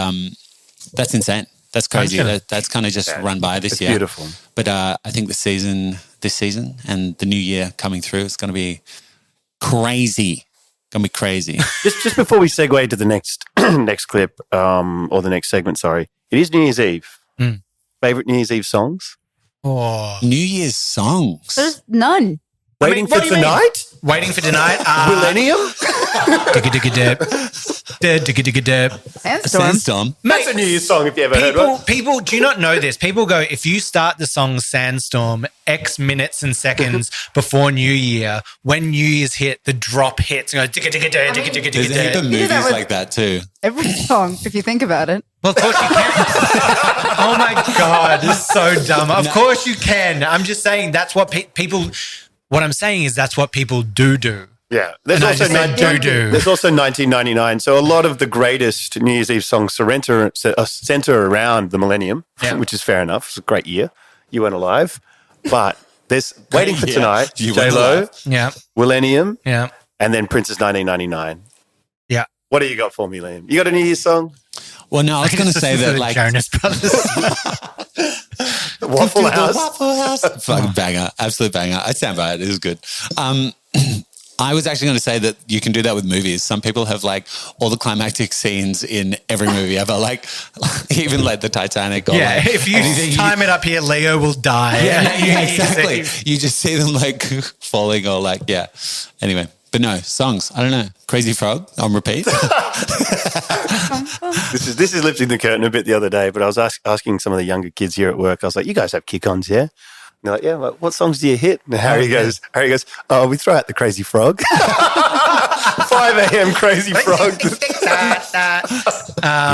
that's insane. That's crazy. Gotcha. That's kind of just run by this It's year. beautiful. But I think this season and the new year coming through, it's going to be crazy. Going to be crazy. Just before we segue to the next next clip or the next segment, sorry. It is New Year's Eve. Favorite New Year's Eve songs? Oh. New Year's songs. There's none. Waiting what for do you mean? Tonight? Waiting for tonight. Millennium? Sandstorm. Sandstorm. That's a New Year's song if you ever heard one. People, do you not know this? People go, if you start the song Sandstorm X minutes and seconds before New Year, when New Year's hit, the drop hits. And goes, There's a heap of movies with- like that too. Every song, if you think about it. Well, of course you can. Oh my God, this is so dumb. Of course you can. I'm just saying that's what people, what I'm saying is that's what people do. Yeah. There's And I also, just said do. there's also 1999. So a lot of the greatest New Year's Eve songs center around the millennium, which is fair enough. It's a great year. You weren't alive. But there's Waiting for Yeah. Tonight, You weren't J-Lo, alive. Yeah. Millennium, Yeah. and then Prince's 1999. Yeah. What do you got for me, Liam? You got a New Year's song? Well, no, I was going to say that like Jonas Brothers. Waffle House? Waffle House. Fucking banger. Absolute banger. I stand by it. It is good. I was actually going to say that you can do that with movies. Some people have like all the climactic scenes in every movie ever, like even like the Titanic. Or Yeah, like if you anything time it up here, Leo will die. Yeah, exactly. You just see them like falling or like, yeah. Anyway, but no, songs. I don't know. Crazy Frog on repeat. This is lifting the curtain a bit the other day, but I was asking some of the younger kids here at work. I was like, "You guys have kick-ons, yeah?" And they're like, "Yeah." Like, what songs do you hit? And Harry goes, "Oh, we throw out the Crazy Frog." 5 a.m. Crazy Frog.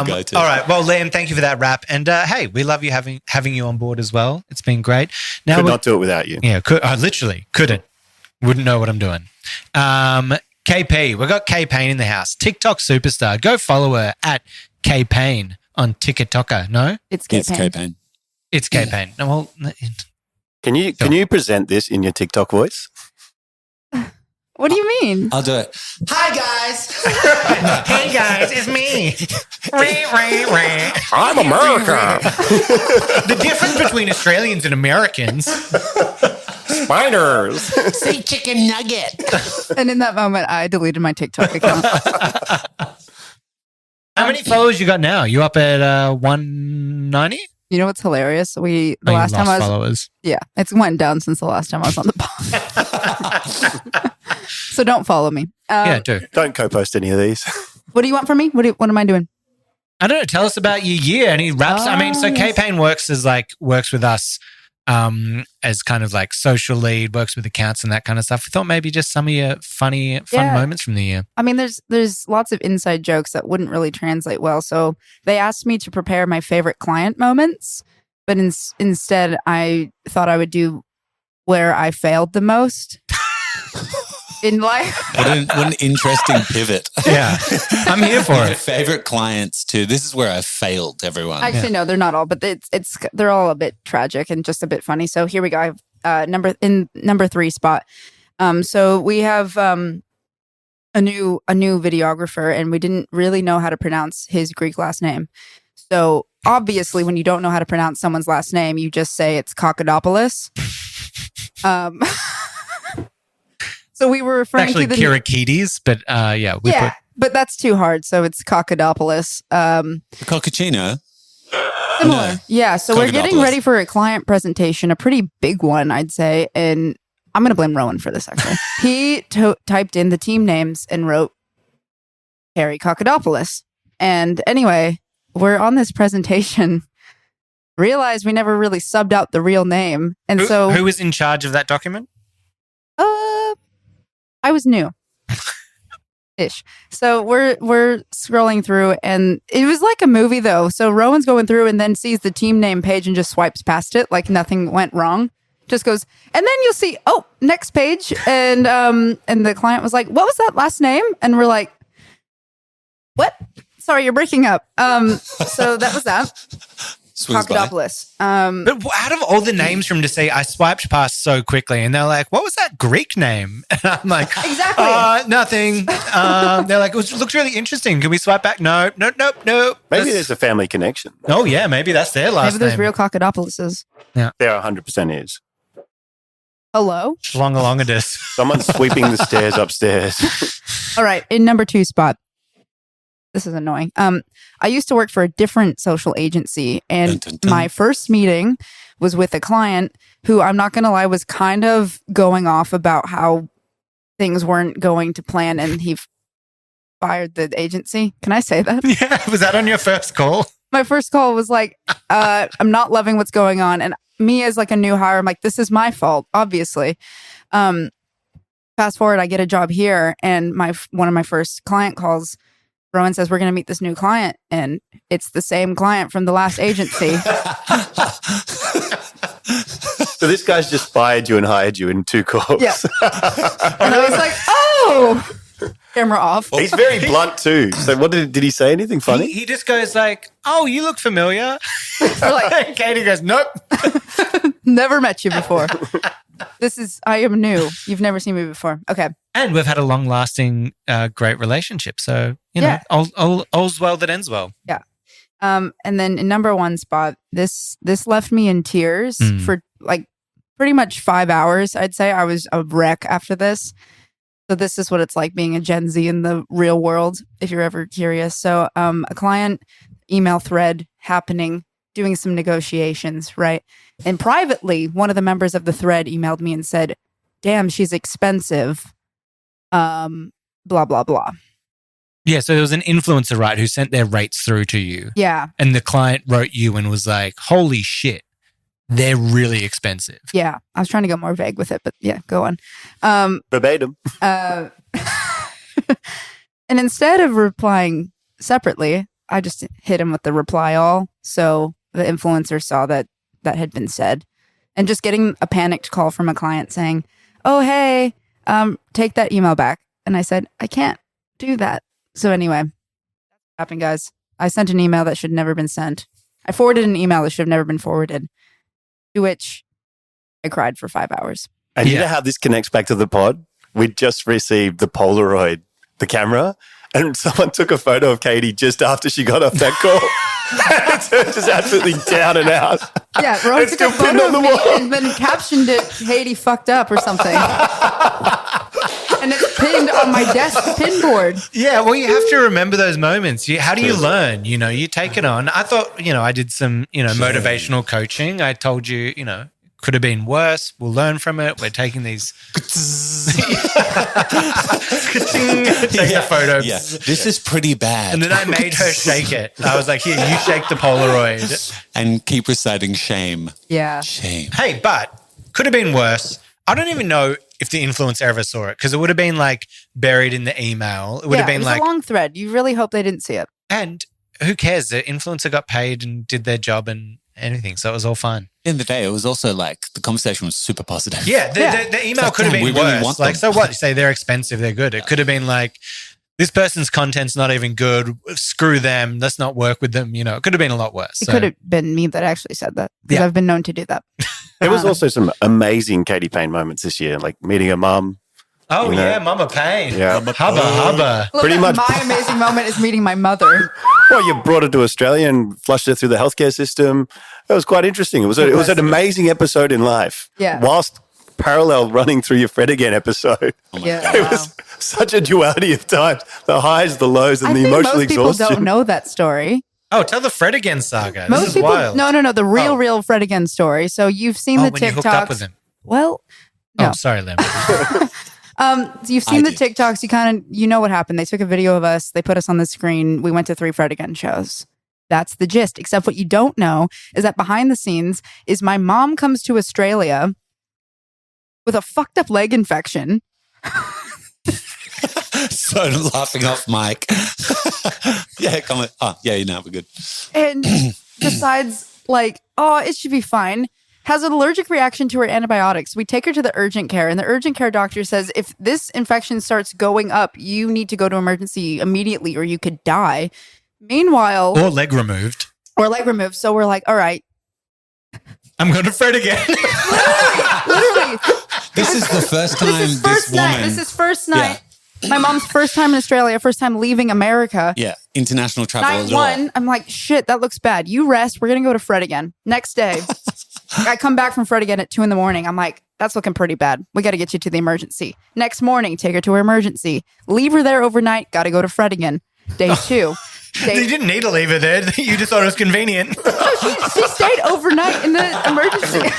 Go-to. All right. Well, Liam, thank you for that rap. And hey, we love you having you on board as well. It's been great. Now Could not do it without you. Yeah, literally couldn't. Wouldn't know what I'm doing. KP, we've got K Payne in the house. TikTok superstar. Go follow her at K Payne on TikToker. No, It's It's K-Pain. K-Pain. it's K Payne. No, well, Can you present this in your TikTok voice? What do you mean? I'll do it. Hi, guys. hey guys, it's me. I'm America. The difference between Australians and Americans. Spiders. Say chicken nugget. And in that moment, I deleted my TikTok account. How many followers you got now? You up at 190? You know what's hilarious? The Oh, you last time lost I was, followers. yeah, it's went down since the last time I was on the pod. So don't follow me. Yeah, do. Don't co-post any of these. What do you want from me? What am I doing? I don't know. Tell us about your year. Any raps? I mean, so yes. K-Pain works with us as kind of like social lead, works with accounts and that kind of stuff. I thought maybe just some of your fun moments from the year. I mean, there's lots of inside jokes that wouldn't really translate well. So they asked me to prepare my favorite client moments, but instead I thought I would do where I failed the most in life. What an interesting pivot. Yeah, I'm here for My it. favorite clients too. This is where I failed everyone. Actually, no, they're not all, but they're all a bit tragic and just a bit funny. So here we go. I have number 3 spot. So we have a new videographer, and we didn't really know how to pronounce his Greek last name. So obviously, when you don't know how to pronounce someone's last name, you just say it's Kokidopoulos. So we were referring Actually, to the Kirikides, but but that's too hard. So it's Kokidopoulos. Coccacino. Similar. No. Yeah. So we're getting Kokidopoulos. ready for a client presentation, a pretty big one, I'd say. And I'm going to blame Rowan for this, actually. He typed in the team names and wrote Harry Kokidopoulos. And anyway, we're on this presentation. Realized we never really subbed out the real name. And who was in charge of that document? I was new. Ish. So we're scrolling through, and it was like a movie though. So Rowan's going through and then sees the team name page and just swipes past it like nothing went wrong. Just goes, and then you'll see, oh, next page. And the client was like, what was that last name? And we're like, what? Sorry, you're breaking up. So that was that. Swings by. Papadopoulos. But out of all the names from to say, I swiped past so quickly, and they're like, "What was that Greek name?" And I'm like, Exactly. Nothing. They're like, "It looks really interesting. Can we swipe back?" No. Maybe there's a family connection. Oh yeah, maybe that's their last Maybe there's name. real Papadopoulos. There 100% is. Hello? Schlongalongadus. Someone's sweeping the stairs upstairs. All right, in number 2 spot. This is annoying. I used to work for a different social agency, and Dun, dun, dun. my first meeting was with a client who, I'm not going to lie, was kind of going off about how things weren't going to plan, and he fired the agency. Can I say that? Yeah, was that on your first call? My first call was like, I'm not loving what's going on. And me as like a new hire, I'm like, this is my fault, obviously. Fast forward, I get a job here, and one of my first client calls. Rowan says, we're going to meet this new client, and it's the same client from the last agency. So this guy's just fired you and hired you in 2 calls. Yeah. And I was like, oh, camera off. He's very blunt too. So what did he say anything funny? He just goes like, "Oh, you look familiar." We're like, Katie goes, "Nope." never met you before. I am new. You've never seen me before. Okay. And we've had a long-lasting, great relationship. So, Yeah. all's well that ends well. Yeah. And then in number 1 spot, this left me in tears for like pretty much 5 hours. I'd say I was a wreck after this. So this is what it's like being a Gen Z in the real world, if you're ever curious. So a client email thread happening, doing some negotiations, right? And privately, one of the members of the thread emailed me and said, "Damn, she's expensive. Blah, blah, blah." Yeah, so there was an influencer, right, who sent their rates through to you. Yeah. And the client wrote you and was like, "Holy shit, they're really expensive." Yeah. I was trying to go more vague with it, but yeah, go on. Verbatim. And instead of replying separately, I just hit him with the reply all. So the influencer saw that had been said. And just getting a panicked call from a client saying, "Oh, hey, take that email back." And I said, "I can't do that." So anyway, that's what happened, guys. I sent an email that should never been sent. I forwarded an email that should have never been forwarded, to which I cried for 5 hours. And you know how this connects back to the pod? We just received the Polaroid, the camera, and someone took a photo of Katie just after she got off that call. And it's just absolutely down and out. Yeah, Rohan It's took a still pinned photo on of the me wall. and then captioned it, "Katie fucked up" or something. And it's pinned on my desk pin board. Yeah, well, you have to remember those moments. How do you learn? You take it on. I thought, I did some, motivational coaching. I told you, could have been worse. We'll learn from it. We're taking these. Take the photo. Yeah, this is pretty bad. And then I made her shake it. I was like, "Here, you shake the Polaroid." And keep reciting shame. Yeah. Shame. Hey, but could have been worse. I don't even know if the influencer ever saw it because it would have been like buried in the email. It would have been it was like, a long thread. You really hope they didn't see it. and who cares? The influencer got paid and did their job and anything. So it was all fine. At the end of the day, it was also like the conversation was super positive. Yeah, the email Like, could have damn, been we really worse. want Like, them. so what? You say they're expensive, they're good. It could have been like, this person's content's not even good. Screw them. Let's not work with them. It could have been a lot worse. It So- could have been me that actually said that because Yeah. I've been known to do that. There was also some amazing Katie Payne moments this year, like meeting her mum. Oh, You know? yeah, Mama Pain. Yeah. Hubba. Look, Pretty much- my amazing moment is meeting my mother. Well, you brought her to Australia and flushed her through the healthcare system. It was quite interesting. It was an amazing episode in life. Yeah. Whilst parallel running through your Fred Again episode. Yeah, It was such a duality of times. The highs, the lows, and I the think emotional most people exhaustion. don't know that story. Oh, tell the Fred Again saga. Most This is people, wild. no, the real, Oh. real Fred Again story. So you've seen the when you TikToks. hooked up with him. Well, no. Oh, sorry, Lim. You've seen I the did. TikToks. You know what happened. They took a video of us. They put us on the screen. We went to 3 Fred Again shows. That's the gist. Except what you don't know is that behind the scenes is my mom comes to Australia with a fucked up leg infection. So laughing off mic. Yeah, come on. Oh, yeah, we're good. And decides like, oh, it should be fine. Has an allergic reaction to her antibiotics. We take her to the urgent care, and the urgent care doctor says, if this infection starts going up, you need to go to emergency immediately or you could die. Meanwhile, Or leg removed. or leg removed. So we're like, all right. I'm going to Fred again. Literally. This is the first time This is first night. This is first night. My mom's first time in Australia, first time leaving America. Yeah, international travel. Night one, I'm like, shit, that looks bad. You rest. We're going to go to Fred again. Next day, I come back from Fred again at 2 a.m. I'm like, that's looking pretty bad. We got to get you to the emergency. Next morning, take her to her emergency. Leave her there overnight. Got to go to Fred again. Day 2. You didn't need to leave her there. You just thought it was convenient. No, she stayed overnight in the emergency.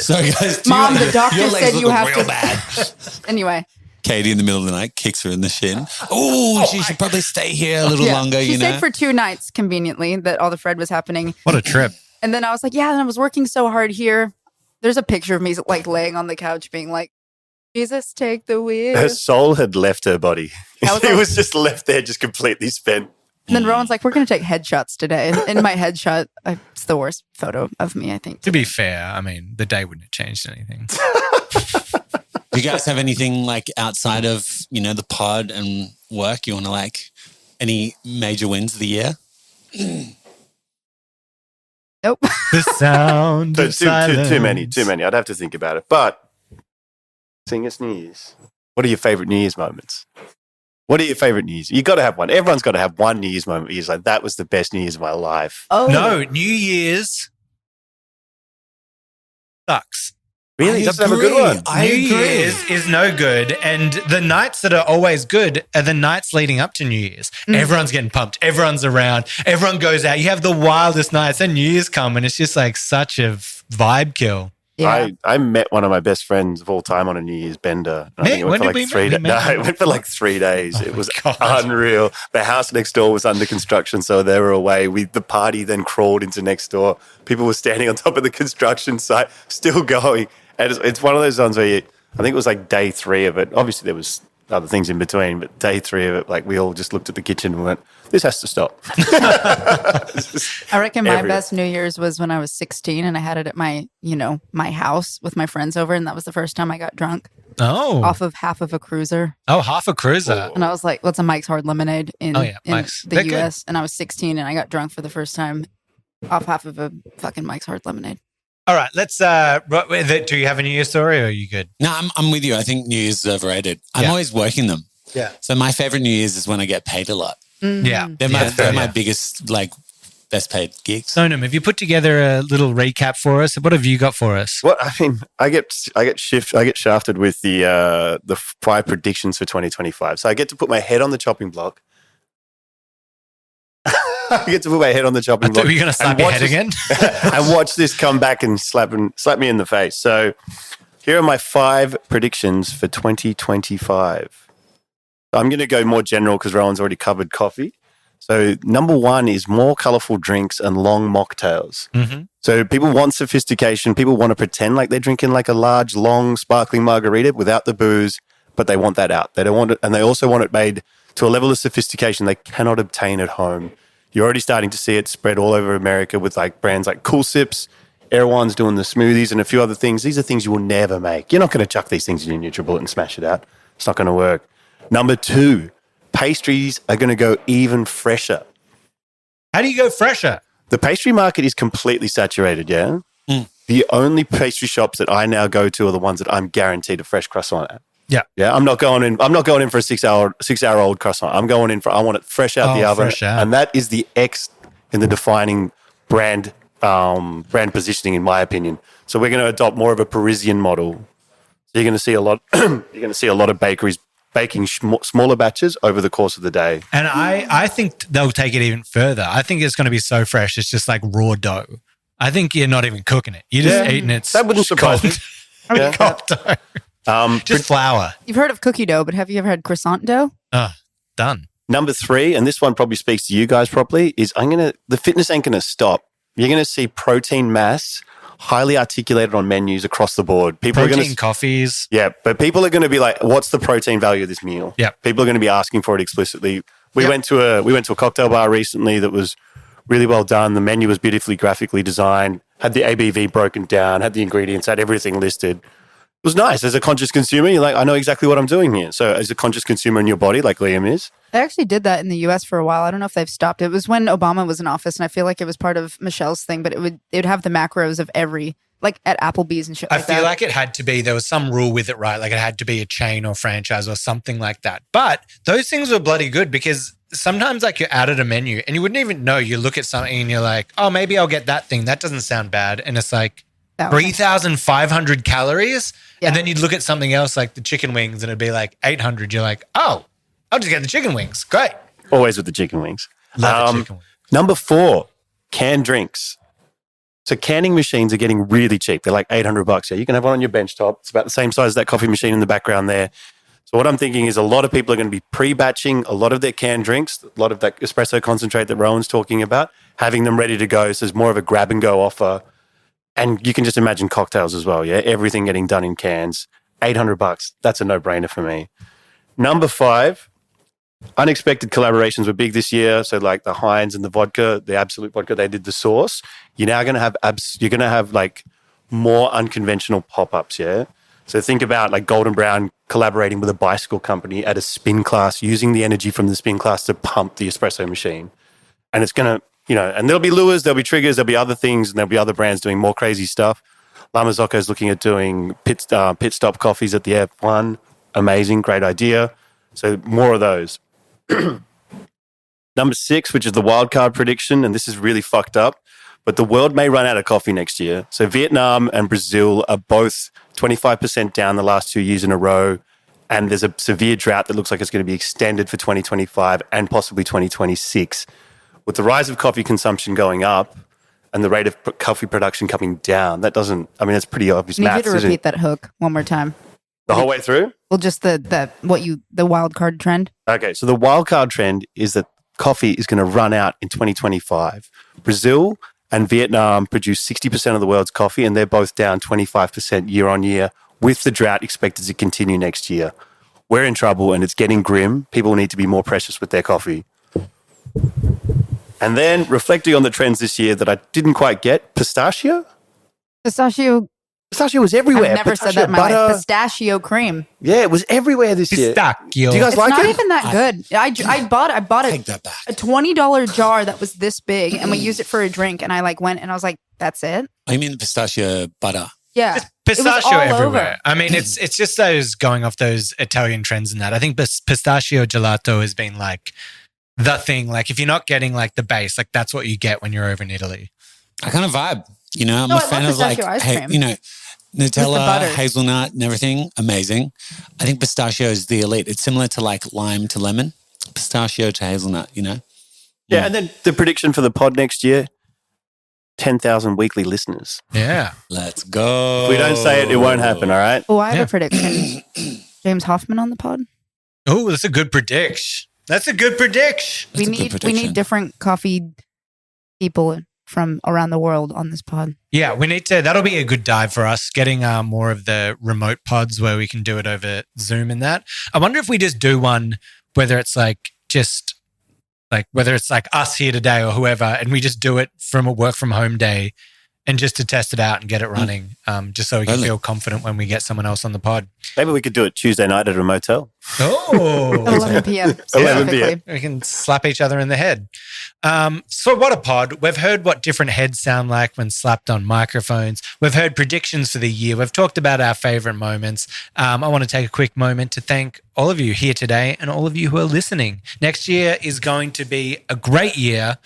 So guys, Mom, the doctor your legs said you look have real to. Bad. Anyway. Katie in the middle of the night kicks her in the shin. Oh, she should probably stay here a little longer. She stayed for 2 nights, conveniently, that all the Fred was happening. What a trip. And then I was like, yeah, and I was working so hard here. There's a picture of me like laying on the couch being like, Jesus, take the wheel. Her soul had left her body. Was It was just left there, just completely spent. And then Rowan's like, we're going to take headshots today. In my headshot, it's the worst photo of me, I think. To be fair, I mean, the day wouldn't have changed anything. Do you guys have anything like outside of, the pod and work you want to any major wins of the year? Nope. The sound of silence. Too many. I'd have to think about it. But seeing it's New Year's. What are your favorite New Year's moments? What are your favorite New Year's? You got to have one. Everyone's got to have one New Year's moment. He's like, that was the best New Year's of my life. Oh. No, New Year's sucks. Really? Doesn't have a good one. New Year's is no good. And the nights that are always good are the nights leading up to New Year's. Everyone's getting pumped. Everyone's around. Everyone goes out. You have the wildest nights. Then New Year's come and it's just like such a vibe kill. Yeah. I met one of my best friends of all time on a New Year's bender. I think it When went did for we like 3 meet? days. No, it went for like 3 days. Oh It was God. unreal. The house next door was under construction, so they were away. The party then crawled into next door. People were standing on top of the construction site, still going. And it's one of those ones where I think it was like day 3 of it. Obviously, there was other things in between, but day 3 of it, like we all just looked at the kitchen and went, this has to stop. I reckon my everywhere. best New Year's was when I was 16 and I had it at my, my house with my friends over. And that was the first time I got drunk off of half of a cruiser. Oh, half a cruiser. And I was like, what's a Mike's Hard Lemonade in Mike's. the They're good. US? And I was 16 and I got drunk for the first time off half of a fucking Mike's Hard Lemonade. All right, let's. Do you have a New Year's story or are you good? No, I'm with you. I think New Year's is overrated. I'm always working them. Yeah. So my favorite New Year's is when I get paid a lot. Yeah. They're my biggest, best paid gigs. Sonam, have you put together a little recap for us? What have you got for us? What I mean, I get shafted with the 5 predictions for 2025. So I get to put my head on the chopping block. I get to put my head on the chopping block. Are you going to slap your head again? And watch this come back and slap me in the face. So here are my 5 predictions for 2025. I'm going to go more general because Rowan's already covered coffee. So number 1 is more colorful drinks and long mocktails. Mm-hmm. So people want sophistication. People want to pretend like they're drinking like a large, long, sparkling margarita without the booze, but they want that out. They don't want it, and they also want it made to a level of sophistication they cannot obtain at home. You're already starting to see it spread all over America with like brands like Cool Sips, Erewhon's doing the smoothies and a few other things. These are things you will never make. You're not going to chuck these things in your NutriBullet and smash it out. It's not going to work. Number 2, pastries are going to go even fresher. How do you go fresher? The pastry market is completely saturated, yeah? The only pastry shops that I now go to are the ones that I'm guaranteed a fresh croissant at. Yeah. Yeah, I'm not going in for a 6-hour old croissant. I'm going in for I want it fresh out the oven. Fresh out. And that is the X in the defining brand positioning in my opinion. So we're going to adopt more of a Parisian model. So you're going to see a lot of bakeries baking smaller batches over the course of the day. And I think they'll take it even further. I think it's going to be so fresh. It's just like raw dough. I think you're not even cooking it. You're just eating it. That wouldn't surprise me. Cold, cold dough. Just flour. You've heard of cookie dough, but have you ever had croissant dough? Done. Number 3, and this one probably speaks to you guys properly, is the fitness ain't going to stop. You're going to see protein mass highly articulated on menus across the board. People Protein are going to coffees. Yeah, but people are going to be like, what's the protein value of this meal? Yeah. People are going to be asking for it explicitly. We went to a cocktail bar recently that was really well done. The menu was beautifully graphically designed, had the ABV broken down, had the ingredients, had everything listed. It was nice. As a conscious consumer, you're like, I know exactly what I'm doing here. So as a conscious consumer in your body, like Liam is, They actually did that in the US for a while. I don't know if they've stopped. It was when Obama was in office, and I feel like it was part of Michelle's thing, but it would have the macros of every, like at Applebee's and shit I like that. feel like it had to be, there was some rule with it, right? Like it had to be a chain or franchise or something like that. But those things were bloody good because sometimes like you're out at a menu and you wouldn't even know. You look at something and you're like, oh, maybe I'll get that thing. That doesn't sound bad. And it's like 3,500 calories. Yeah. And then you'd look at something else like the chicken wings and it'd be like 800. You're like, oh, I'll just get the chicken wings. Great. Always with the chicken wings. Love the chicken wings. Number 4, canned drinks. So canning machines are getting really cheap. They're like $800. Yeah, you can have one on your bench top. It's about the same size as that coffee machine in the background there. So what I'm thinking is a lot of people are going to be pre-batching a lot of their canned drinks, a lot of that espresso concentrate that Rohan's talking about, having them ready to go. So there's more of a grab-and-go offer. And you can just imagine cocktails as well, yeah? Everything getting done in cans. $800. That's a no-brainer for me. Number 5, unexpected collaborations were big this year. So like the Heinz and the vodka, the Absolute vodka, they did the sauce. You're now going to have like more unconventional pop-ups, yeah? So think about like Golden Brown collaborating with a bicycle company at a spin class, using the energy from the spin class to pump the espresso machine. And it's going to, and there'll be lures, there'll be triggers, there'll be other things, and there'll be other brands doing more crazy stuff. La Marzocco is looking at doing pit stop coffees at the F1. Amazing, great idea. So more of those. Number 6, which is the wildcard prediction, and this is really fucked up, but the world may run out of coffee next year. So Vietnam and Brazil are both 25% down the last 2 years in a row, and there's a severe drought that looks like it's going to be extended for 2025 and possibly 2026. With the rise of coffee consumption going up and the rate of coffee production coming down, it's pretty obvious maths. I need you to repeat that hook one more time. The whole way through? Well, just the wild card trend. Okay, so the wild card trend is that coffee is going to run out in 2025. Brazil and Vietnam produce 60% of the world's coffee, and they're both down 25% year on year, with the drought expected to continue next year. We're in trouble, and it's getting grim. People need to be more precious with their coffee. And then reflecting on the trends this year that I didn't quite get, pistachio? Pistachio was everywhere. I've never said that in my life. Pistachio cream. Yeah, it was everywhere this year. Pistachio. Do you guys like it? It's not even that good. I bought a $20 jar that was this big, and we used it for a drink. And I went and I was like, "That's it." I mean, pistachio butter. Yeah, pistachio everywhere. Over. I mean, it's just those going off those Italian trends and that. I think pistachio gelato has been like the thing. Like if you're not getting like the base, like that's what you get when you're over in Italy. I kind of vibe. I'm a fan of Nutella, hazelnut and everything. Amazing. I think pistachio is the elite. It's similar to like lime to lemon, pistachio to hazelnut, Yeah, and then the prediction for the pod next year, 10,000 weekly listeners. Yeah. Let's go. If we don't say it, it won't happen, all right? Oh, I have a prediction. James Hoffman on the pod. Oh, that's a good prediction. We need different coffee people from around the world on this pod. Yeah, we need to. That'll be a good dive for us, getting more of the remote pods where we can do it over Zoom and that. I wonder if we just do one, whether it's whether it's like us here today or whoever, and we just do it from a work from home day and just to test it out and get it running, just so we can feel confident when we get someone else on the pod. Maybe we could do it Tuesday night at a motel. Oh. 11 p.m. 11 p.m. We can slap each other in the head. So what a pod. We've heard what different heads sound like when slapped on microphones. We've heard predictions for the year. We've talked about our favorite moments. I want to take a quick moment to thank all of you here today and all of you who are listening. Next year is going to be a great year.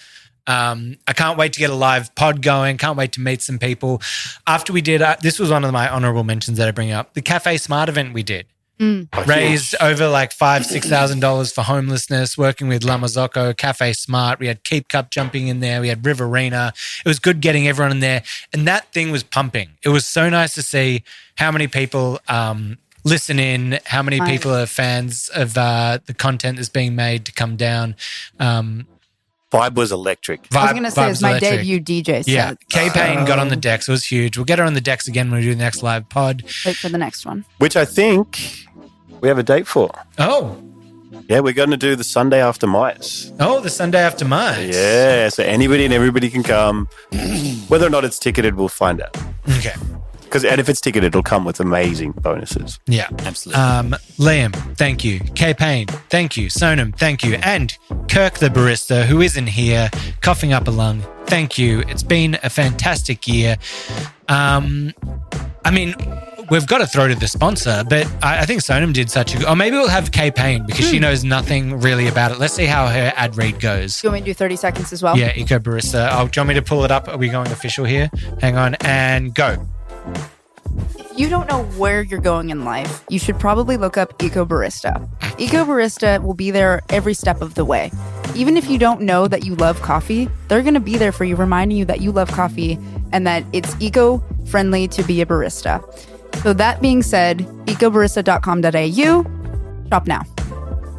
I can't wait to get a live pod going. Can't wait to meet some people. After we did, this was one of my honorable mentions that I bring up, the Cafe Smart event we did. Raised over like $5,000-$6,000 for homelessness, working with La Marzocco, Cafe Smart. We had Keep Cup jumping in there. We had Riverina. It was good getting everyone in there. And that thing was pumping. It was so nice to see how many people listen in, how many people are fans of the content that's being made to come down. Vibe was electric. I was going to say it's my debut DJ set. Yeah, K-Payne got on the decks. It was huge. We'll get her on the decks again when we do the next live pod. Wait for the next one. Which I think we have a date for. Oh. Yeah, we're going to do the Sunday after Myers. Oh, the Sunday after Myers. Yeah, so anybody and everybody can come. Whether or not it's ticketed, we'll find out. Okay. And if it's ticketed, it'll come with amazing bonuses. Yeah. Absolutely. Liam, thank you. K Payne, thank you. Sonam, thank you. And Kirk the barista, who isn't here, coughing up a lung, thank you. It's been a fantastic year. I mean, we've got to throw to the sponsor, but I think Sonam did such a good... Or maybe we'll have K Payne because she knows nothing really about it. Let's see how her ad read goes. Do you want me to do 30 seconds as well? Yeah, Eco Barista. Oh, do you want me to pull it up? Are we going official here? Hang on, and go. If you don't know where you're going in life, you should probably look up Eco Barista. Eco Barista will be there every step of the way. Even if you don't know that you love coffee, they're going to be there for you, reminding you that you love coffee and that it's eco-friendly to be a barista. So that being said, ecobarista.com.au, shop now.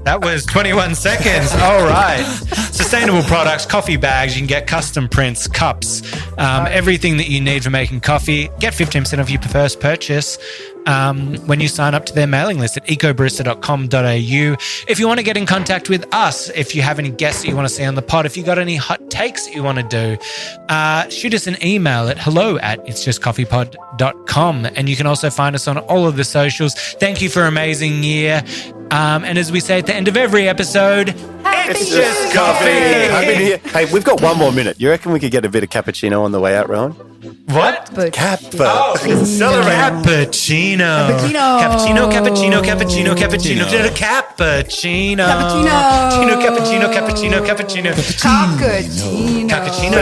That was 21 seconds. All right. Sustainable products, coffee bags. You can get custom prints, cups, everything that you need for making coffee. Get 15% off your first purchase when you sign up to their mailing list at ecobarista.com.au. If you want to get in contact with us, if you have any guests that you want to see on the pod, if you got any hot takes that you want to do, shoot us an email at hello@itsjustcoffeepod.com. And you can also find us on all of the socials. Thank you for an amazing year. And as we say at the end of every episode, it's just coffee. Hey, we've got one more minute. You reckon we could get a bit of cappuccino on the way out, Rohan? What? Kappa. Oh, Celebrate. Cappuccino. Cappuccino. Cappuccino, cappuccino, cappuccino, cappuccino, cappuccino. Cappuccino, cappuccino, cappuccino, cappuccino. Cappuccino.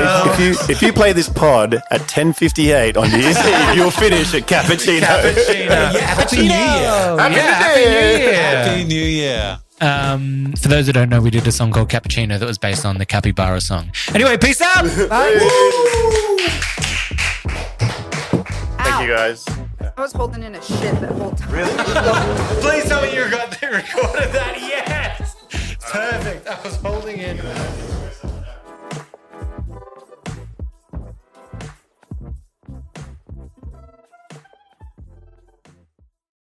If you play this pod at 10:58 on New Year's Eve, you'll finish at cappuccino. Cappuccino. Happy New Year. Happy New Year. Happy New Year. For those that don't know, we did a song called Cappuccino that was based on the Capybara song. Anyway, peace out. Bye. Thank you, guys. I was holding in a shit that whole time. Really? Please tell me you recorded that. Yes. Perfect. I was holding in.